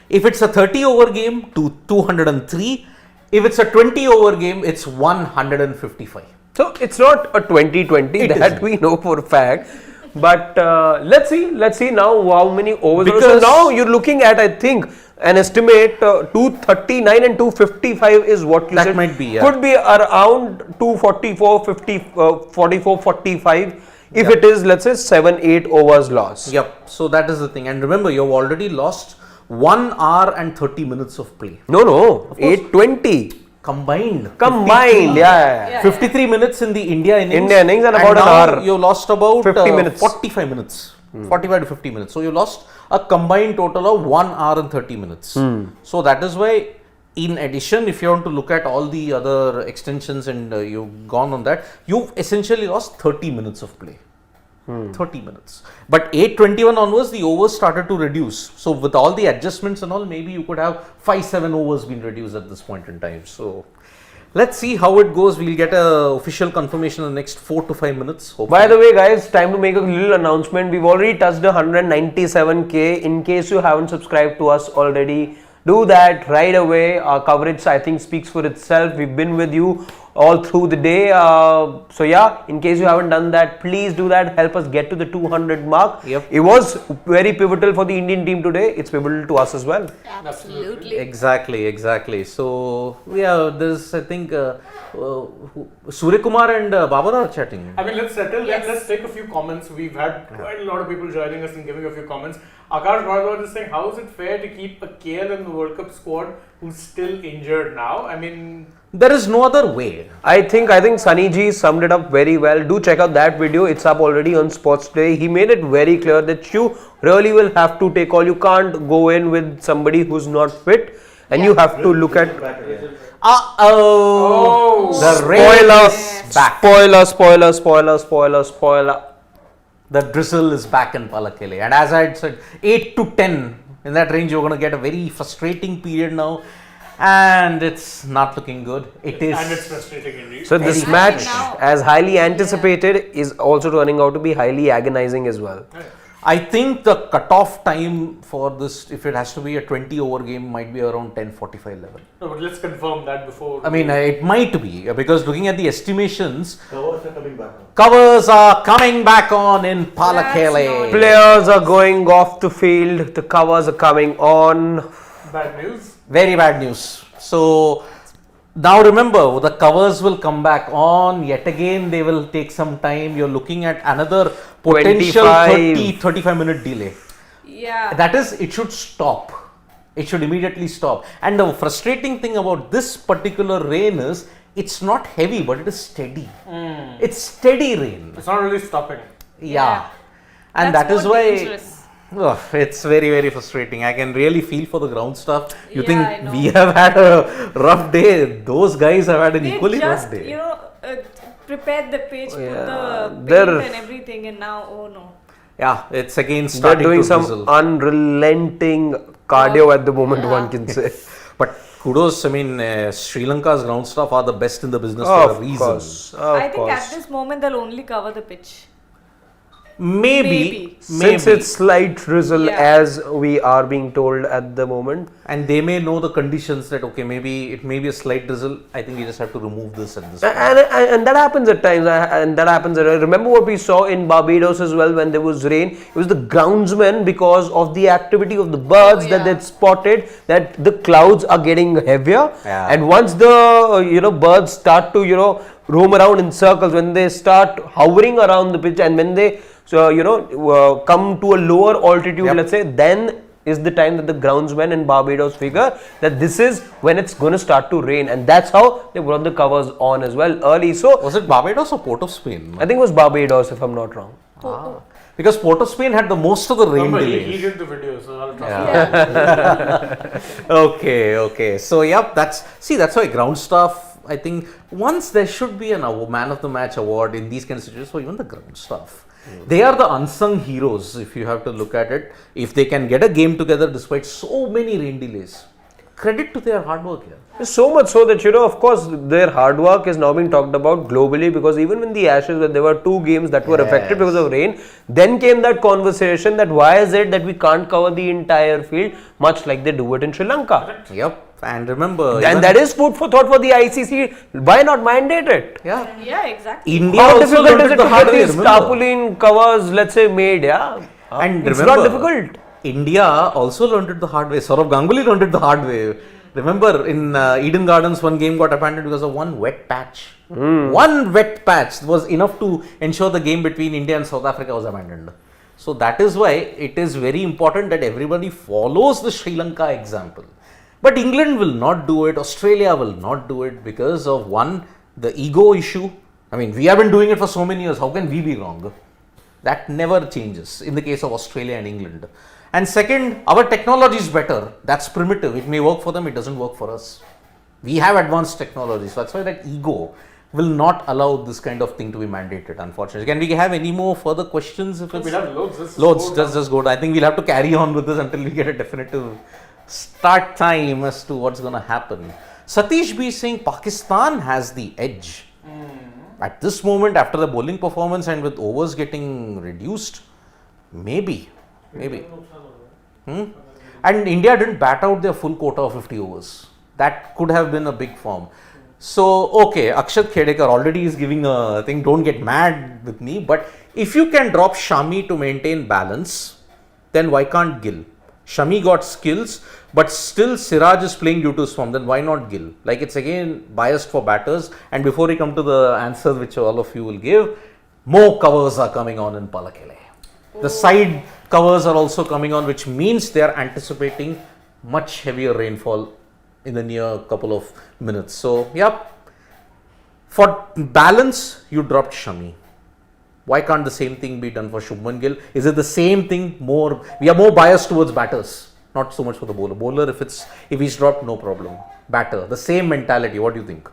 If it's a 30 over game, 203. If it's a 20 over game, it's 155. So it's not a 20-20 that we know for a fact. But let's see now how many overs. So now you're looking at, I think, an estimate 239 and 255 is what you said. That might be, yeah. Could be around 244, 50, 44, 45 if it is, let's say, 7-8 overs lost. Yep. So that is the thing. And remember, you've already lost 1 hour and 30 minutes of play. No, 820. Combined. 53. Yeah. 53 minutes in the India innings. And about an hour. You lost about 50 minutes. 45 minutes. 45 to 50 minutes. So you lost a combined total of 1 hour and 30 minutes. So that is why, in addition, if you want to look at all the other extensions and you've gone on that, you've essentially lost 30 minutes of play. 30 minutes. But 8:21 onwards, the overs started to reduce. So with all the adjustments and all, maybe you could have 5-7 overs been reduced at this point in time. So let's see how it goes. We'll get a official confirmation in the next 4 to 5 minutes. Hopefully. By the way, guys, time to make a little announcement. We've already touched the 197k. In case you haven't subscribed to us already, do that right away. Our coverage, I think, speaks for itself. We've been with you all through the day. So yeah, in case you haven't done that, please do that. Help us get to the 200 mark. Yep. It was very pivotal for the Indian team today. It's pivotal to us as well. Absolutely. Exactly. So yeah, there's, I think, Surya Kumar and Babar are chatting. I mean, let's settle that. Let's take a few comments. We've had quite a lot of people joining us and giving a few comments. Akash Bhardwaj is saying, how is it fair to keep a KL in the World Cup squad who's still injured now? I mean, there is no other way. I think Sunny G summed it up very well. Do check out that video. It's up already on Sports Today. He made it very clear that you really will have to take all. You can't go in with somebody who's not fit, and you have to look at. The rain is back. Spoiler. The drizzle is back in Pallekele. And as I had said, 8 to 10, in that range, you're going to get a very frustrating period now. And it's not looking good. It is. And it's frustrating indeed. So this match, as highly anticipated, is also turning out to be highly agonizing as well. I think the cutoff time for this, if it has to be a 20 over game, might be around 10:45, 11. No, but let's confirm that before. I mean, it might be, because looking at the estimations, Covers are coming back. covers are coming back on in Pallekele. Players are going off the field. The covers are coming on. Bad news. Very bad news. So now remember, the covers will come back on yet again. They will take some time. You're looking at another potential 35 minute delay. Yeah. That is, it should stop. It should immediately stop. And the frustrating thing about this particular rain is, it's not heavy, but it is steady. It's steady rain. It's not really stopping. Yeah. And That's that is more why dangerous. it's very, very frustrating. I can really feel for the ground staff. You Yeah, I think know. we have had a rough day? Those guys have had an equally rough just, day. prepared the pitch, put the They're- paint and everything, and now, oh no. Yeah, it's again They're starting doing to some drizzle. unrelenting cardio at the moment, one can say. But kudos, I mean, Sri Lanka's ground staff are the best in the business Of for a reason. course. I think at this moment they'll only cover the pitch. Maybe. Since it's slight drizzle, Yeah. as we are being told at the moment. And they may know the conditions that, okay, maybe it may be a slight drizzle. I think we just have to remove this at this point. And that happens at times. Remember what we saw in Barbados as well when there was rain? It was the groundsmen, because of the activity of the birds that they'd spotted, that the clouds are getting heavier. Yeah. And once the birds start to roam around in circles, when they start hovering around the pitch, and when they come to a lower altitude, let's say, then is the time that the groundsmen in Barbados figure that this is when it's going to start to rain, and that's how they brought the covers on as well early. So Was it Barbados or Port of Spain? I think it was Barbados, if I'm not wrong. Because Port of Spain had the most of the rain Remember, delays. he did the video, so I'll trust him. Okay. So that's why ground staff, I think once there should be a man of the match award in these kind of situations for even the ground staff. They are the unsung heroes if you have to look at it. If they can get a game together despite so many rain delays, credit to their hard work here. So much so that, of course, their hard work is now being talked about globally, because even in the Ashes, when there were 2 games that were affected because of rain, then came that conversation that why is it that we can't cover the entire field, much like they do it in Sri Lanka. Yep. And remember, And that is food for thought for the ICC. Why not mandate it? Yeah, exactly. India How also difficult learned is it it the to hard get way, these remember? tarpaulin covers, let's say, made? And it's remember, not difficult. India also learned it the hard way. Saurav Ganguly learned it the hard way. Remember, in Eden Gardens, one game got abandoned because of one wet patch. One wet patch was enough to ensure the game between India and South Africa was abandoned. So that is why it is very important that everybody follows the Sri Lanka example. But England will not do it, Australia will not do it because of one, the ego issue. I mean, we have been doing it for so many years, how can we be wrong? That never changes in the case of Australia and England. And second, our technology is better. That's primitive. It may work for them, it doesn't work for us. We have advanced technology. So that's why that ego will not allow this kind of thing to be mandated, unfortunately. Can we have any more further questions? If it's We'll have loads. just go. I think we'll have to carry on with this until we get a definitive start time as to what's going to happen. Satish B is saying Pakistan has the edge. At this moment, after the bowling performance and with overs getting reduced, maybe. And India didn't bat out their full quota of 50 overs. That could have been a big form. So, okay, Akshat Khedekar already is giving a thing, don't get mad with me, but if you can drop Shami to maintain balance, then why can't Gill? Shami got skills, but still Siraj is playing due to his form, then why not Gill? Like, it's again biased for batters. And before we come to the answer which all of you will give, more covers are coming on in Pallekele. The side covers are also coming on, which means they are anticipating much heavier rainfall in the near couple of minutes. So, for balance, you dropped Shami. Why can't the same thing be done for Shubman Gill? Is it the same thing? We are more biased towards batters, not so much for the bowler. Bowler, if he's dropped, no problem. Batter, the same mentality. What do you think?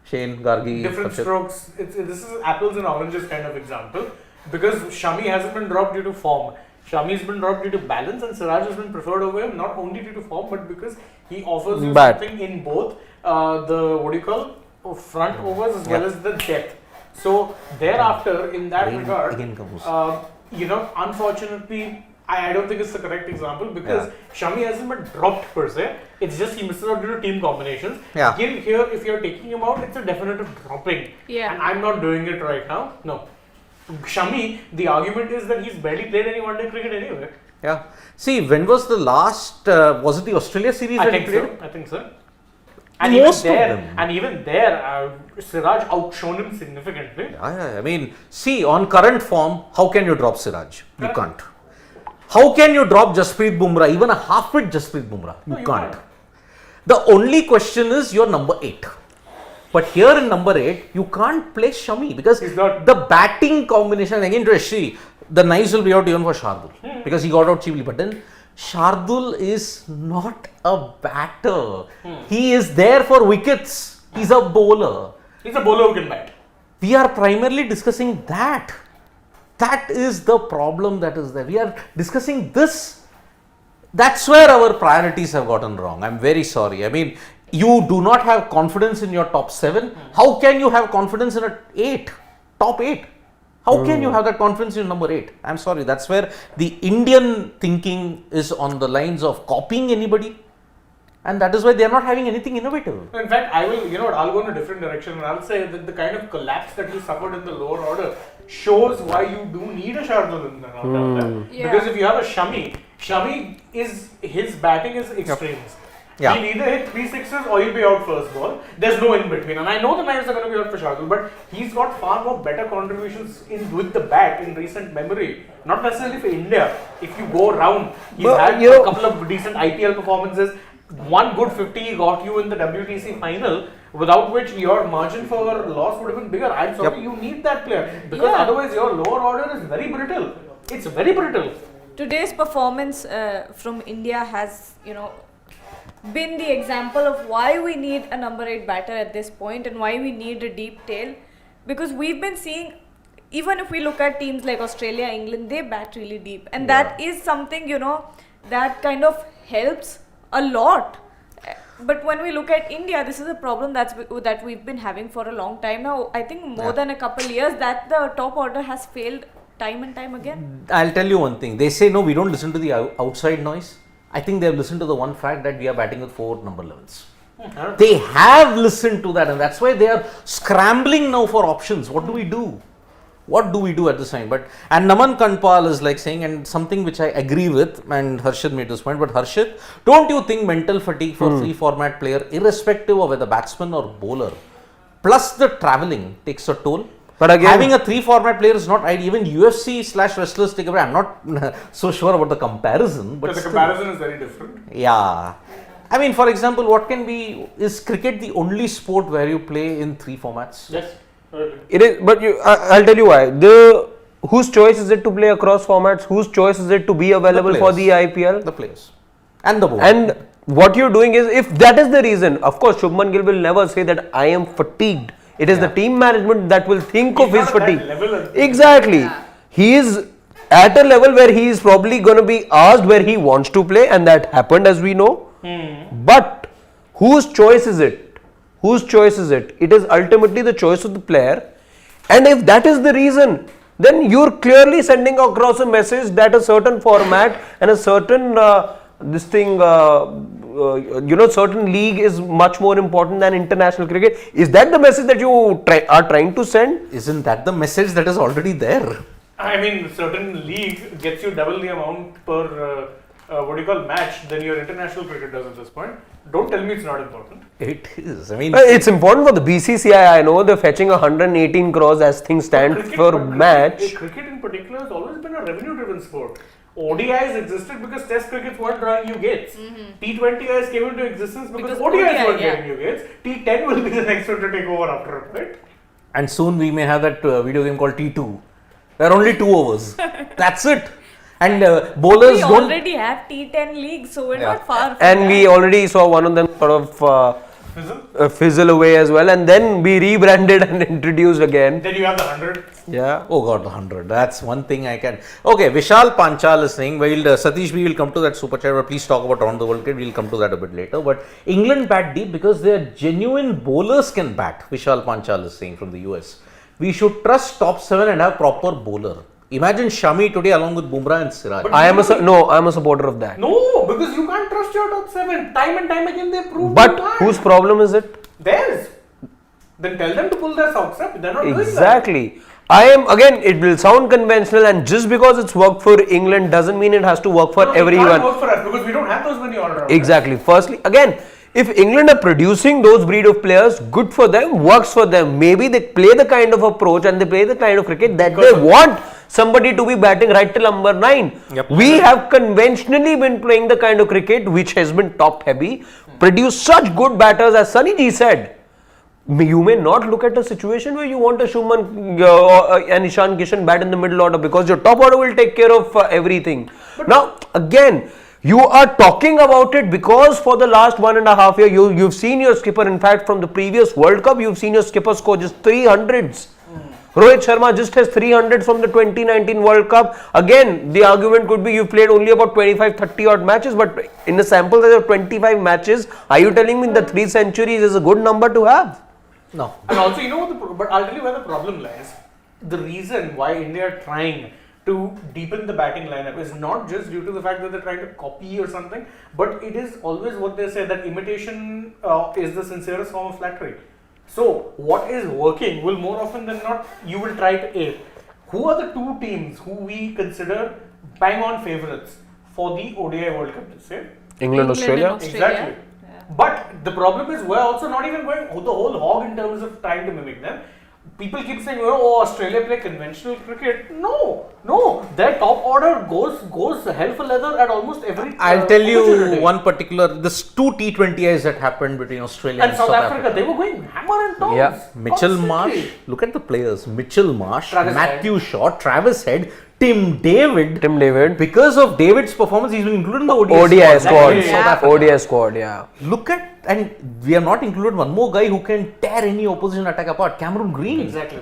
Shane, Gargi, different Akshat? strokes. This is apples and oranges kind of example, because Shami hasn't been dropped due to form. Shami's been dropped due to balance, and Siraj has been preferred over him not only due to form but because he offers you something in both the front overs as well as the depth. So thereafter, in that regard, unfortunately, I don't think it's the correct example because Shami hasn't been dropped per se. It's just he misses out due to team combinations. Gill here, if you're taking him out, it's a definitive dropping. And I'm not doing it right now. No. Shami, the argument is that he's barely played any one-day cricket anyway. See, when was the last, was it the Australia series that he played? I think so. And Most even there, of them. and even there, Siraj outshone him significantly. I mean, see, on current form, how can you drop Siraj? You can't. How can you drop Jasprit Bumrah, even a half-fit Jasprit Bumrah? You can't. The only question is your number 8. But here in number 8, you can't play Shami because the batting combination, again to Ashri, the knives will be out even for Shardul because he got out cheaply. But then Shardul is not a batter. He is there for wickets. He's a bowler. He's a bowler who can bat. We are primarily discussing that. That is the problem that is there. We are discussing this. That's where our priorities have gotten wrong. I'm very sorry. I mean, you do not have confidence in your top 7. How can you have confidence in a 8? Top 8? How can you have that confidence in number 8? I'm sorry. That's where the Indian thinking is on the lines of copying anybody. And that is why they are not having anything innovative. In fact, I'll go in a different direction and I'll say that the kind of collapse that you suffered in the lower order shows why you do need a Shardul in the round. Because if you have a Shami his batting is extremes. He'll either hit 3 sixes or he'll be out first ball. There's no in between. And I know the knives are going to be out for Shardul, but he's got far more better contributions with the bat in recent memory. Not necessarily for India. If you go around, he's had a couple of decent IPL performances. One good 50 got you in the WTC final, without which your margin for loss would have been bigger. I'm sorry, you need that player because otherwise your lower order is very brittle. It's very brittle. Today's performance from India has, been the example of why we need a number 8 batter at this point and why we need a deep tail, because we've been seeing, even if we look at teams like Australia, England, they bat really deep, and that is something that kind of helps a lot. But when we look at India, this is a problem that we've been having for a long time now. I think more than a couple years that the top order has failed time and time again. I'll tell you one thing. They say no, we don't listen to the outside noise. I think they've listened to the one fact that we are batting with 4 number 11s. They have listened to that, and that's why they are scrambling now for options. What do we do? What do we do at this time? And Naman Kanpal is like saying, and something which I agree with, and Harshit made this point, but Harshit, don't you think mental fatigue for 3 format player, irrespective of whether batsman or bowler, plus the travelling takes a toll? But again, having a 3 format player is not ideal. Even UFC/wrestlers take away. I'm not so sure about the comparison. But the comparison is very different. Yeah. I mean, for example, is cricket the only sport where you play in 3 formats? Yes. it is, but I'll tell you why. Whose choice is it to play across formats? Whose choice is it to be available for the IPL? The players. And the bowler. And what you're doing is, if that is the reason, of course, Shubman Gill will never say that I am fatigued. It is the team management that will think of his fatigue. Exactly. He is at a level where he is probably going to be asked where he wants to play, and that happened, as we know. But whose choice is it? Whose choice is it? It is ultimately the choice of the player. And if that is the reason, then you're clearly sending across a message that a certain format and a certain certain league is much more important than international cricket. Is that the message that you are trying to send? Isn't that the message that is already there? I mean, certain league gets you double the amount per match than your international cricket does at this point. Don't tell me it's not important. It is. I mean, it's important for the BCCI. I know they're fetching 118 crores as things stand for match. Cricket in particular has always been a revenue-driven sport. ODIs existed because Test crickets weren't drawing you gates. T20Is came into existence because ODIs weren't getting you gates. T10 will be the next one to take over after it, right? And soon we may have that video game called T2. There are only 2 overs. That's it. And bowlers we don't. already have T10 leagues, so we're not far from And that. we already saw one of them sort of fizzle away as well, and then be rebranded and introduced again. Then you have the 100. Yeah. Oh God, the 100. That's one thing I can. Okay, Vishal Panchal is saying, Satish, we will come to that super chat, but please talk about around the world cricket. We'll come to that a bit later. But England bat deep because their genuine bowlers can bat. Vishal Panchal is saying from the US. We should trust top 7 and have proper bowler. Imagine Shami today along with Bumrah and Siraj. I'm a supporter of that. No, because you can't trust your top 7. Time and time again they prove. But whose problem is it? Theirs. Then tell them to pull their socks up. They're not doing that. Exactly. It will sound conventional, and just because it's worked for England doesn't mean it has to work for everyone. It can't work for us because we don't have those many all-rounders. Exactly. Firstly, again, if England are producing those breed of players, good for them, works for them. Maybe they play the kind of approach and they play the kind of cricket that they want somebody to be batting right till number 9. Yep. We have conventionally been playing the kind of cricket which has been top heavy, produce such good batters, as Sunny Ji said. You may not look at a situation where you want a Shubman and Ishan Kishan bat in the middle order because your top order will take care of everything. Now, again, you are talking about it because for the last 1.5 years, you've seen your skipper, in fact, from the previous World Cup, you've seen your skipper score just 300s. Rohit Sharma just has 300 from the 2019 World Cup. Again, the argument could be you played only about 25-30 odd matches, but in the sample size of 25 matches, are you telling me that 3 centuries is a good number to have? No. And also, you know what but I'll tell you where the problem lies. The reason why India are trying to deepen the batting lineup is not just due to the fact that they're trying to copy or something, but it is always what they say that imitation is the sincerest form of flattery. So, what is working will more often than not, you will try to ape. Who are the 2 teams who we consider bang on favourites for the ODI World Cup this year? England, Australia. and Exactly. But the problem is we're also not even going the whole hog in terms of trying to mimic them. people keep saying, oh, Australia play conventional cricket. No, their top order goes hell for leather at almost every. I'll tell you opportunity. one particular. This 2 T20Is that happened between Australia And South Africa, they were going hammer and tongs. Yeah. Mitchell constantly. Marsh. Look at the players. Mitchell Marsh, Travis Matthew Shaw, Travis Head, Tim David. Because of David's performance, he's been included in the ODI squad. Exactly. Yeah. South Africa. ODI squad, yeah. Look at, and we have not included one more guy who can tear any opposition attack apart. Cameron Green. Exactly.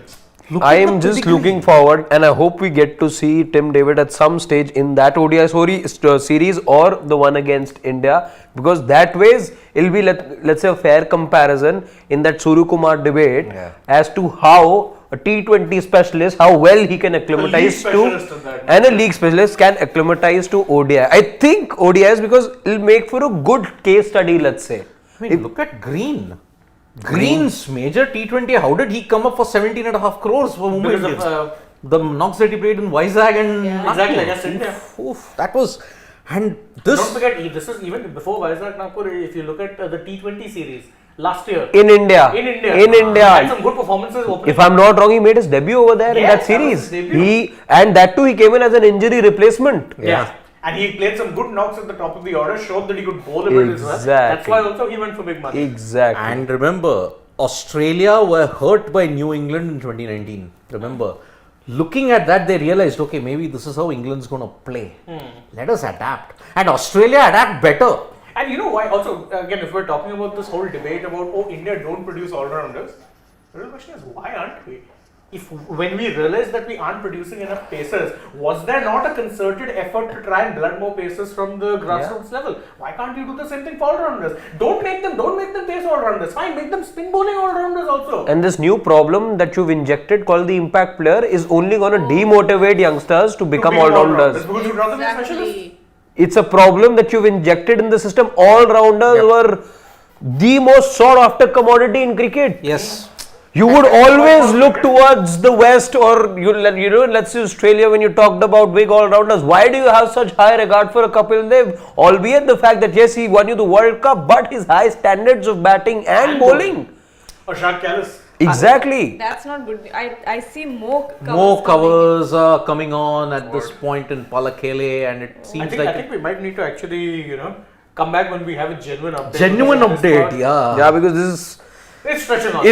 Look I at am the just pedigree. looking forward, and I hope we get to see Tim David at some stage in that ODI series or the one against India, because that ways it'll be let's say a fair comparison in that Surya Kumar debate as to how a T20 specialist, how well he can acclimatize specialist to, in that. and a league specialist can acclimatize to ODI. I think ODIs, because it'll make for a good case study, let's say. I mean, look at Green. Green's major T20. How did he come up for 17.5 crores for Mumbai Because Indians? of, The knocks that he played in Vizag and exactly, I guess India. Oof, that was, and this. Don't forget, this is even before Vizag Nagpur. If you look at the T20 series last year In India. had some good performances. Opening. If I'm not wrong, he made his debut over there in Yes, that that was series. his debut. And that too, he came in as an injury replacement. Yeah. And he played some good knocks at the top of the order, showed that he could bowl a bit as well. That's Exactly. why also he went for big money. Exactly. And remember, Australia were hurt by New England in 2019. Remember, looking at that, they realized, okay, maybe this is how England's going to play. Let us adapt. And Australia adapt better. And you know why? Also, again, if we're talking about this whole debate about, oh, India don't produce all-rounders, the real question is, why aren't we? If when we realized that we aren't producing enough pacers, was there not a concerted effort to try and blood more pacers from the grassroots level? Why can't you do the same thing for all-rounders? Don't make them pace all-rounders. Fine, make them spin bowling all-rounders also. And this new problem that you've injected called the impact player is only going to demotivate youngsters to become all-rounders. Would you rather be a specialist? Exactly. It's a problem that you've injected in the system. All-rounders were the most sought-after commodity in cricket. Yes. You would always look towards the West, or let's say Australia, when you talked about big all-rounders. Why do you have such high regard for a Kapil Dev? Albeit the fact that yes, he won you the World Cup, but his high standards of batting and bowling. Or Shad Callis. Exactly. That's not good. I see more covers. More coming. covers are coming on at this point in Pallekele, and it seems I think we might need to actually, come back when we have a genuine update. genuine on this update. part. Yeah. Because this is. It's stretching on.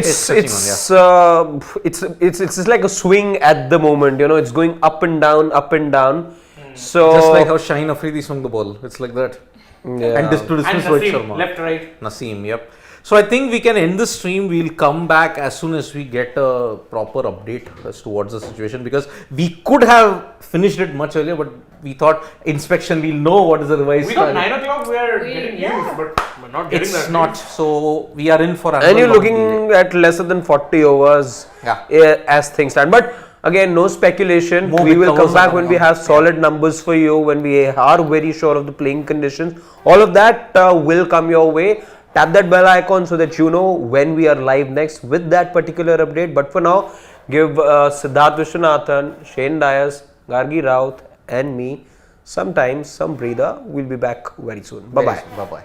It's like a swing at the moment. It's going up and down, up and down. So Just like how Shaheen Afridi swung the ball. It's like that. Yeah. And to dismiss And Rohit Naseem, Sharma. left, right. Naseem, yep. So I think we can end the stream. We'll come back as soon as we get a proper update as to what's the situation, because we could have finished it much earlier, but we thought inspection, we'll know what is the revised We thought time. 9 o'clock we are getting news, but we're not getting It's that. not. news. So we are in for another and you're long delay. looking at lesser than 40 overs as things stand. But again, no speculation. More We big will covers come back are when coming we on. have solid numbers for you, when we are very sure of the playing conditions. All of that will come your way. Tap that bell icon so that you know when we are live next with that particular update. But for now, give Siddharth Vishwanathan, Shane Dias, Gargi Raut and me some time, some breather. We'll be back very soon. Bye-bye. Bye-bye.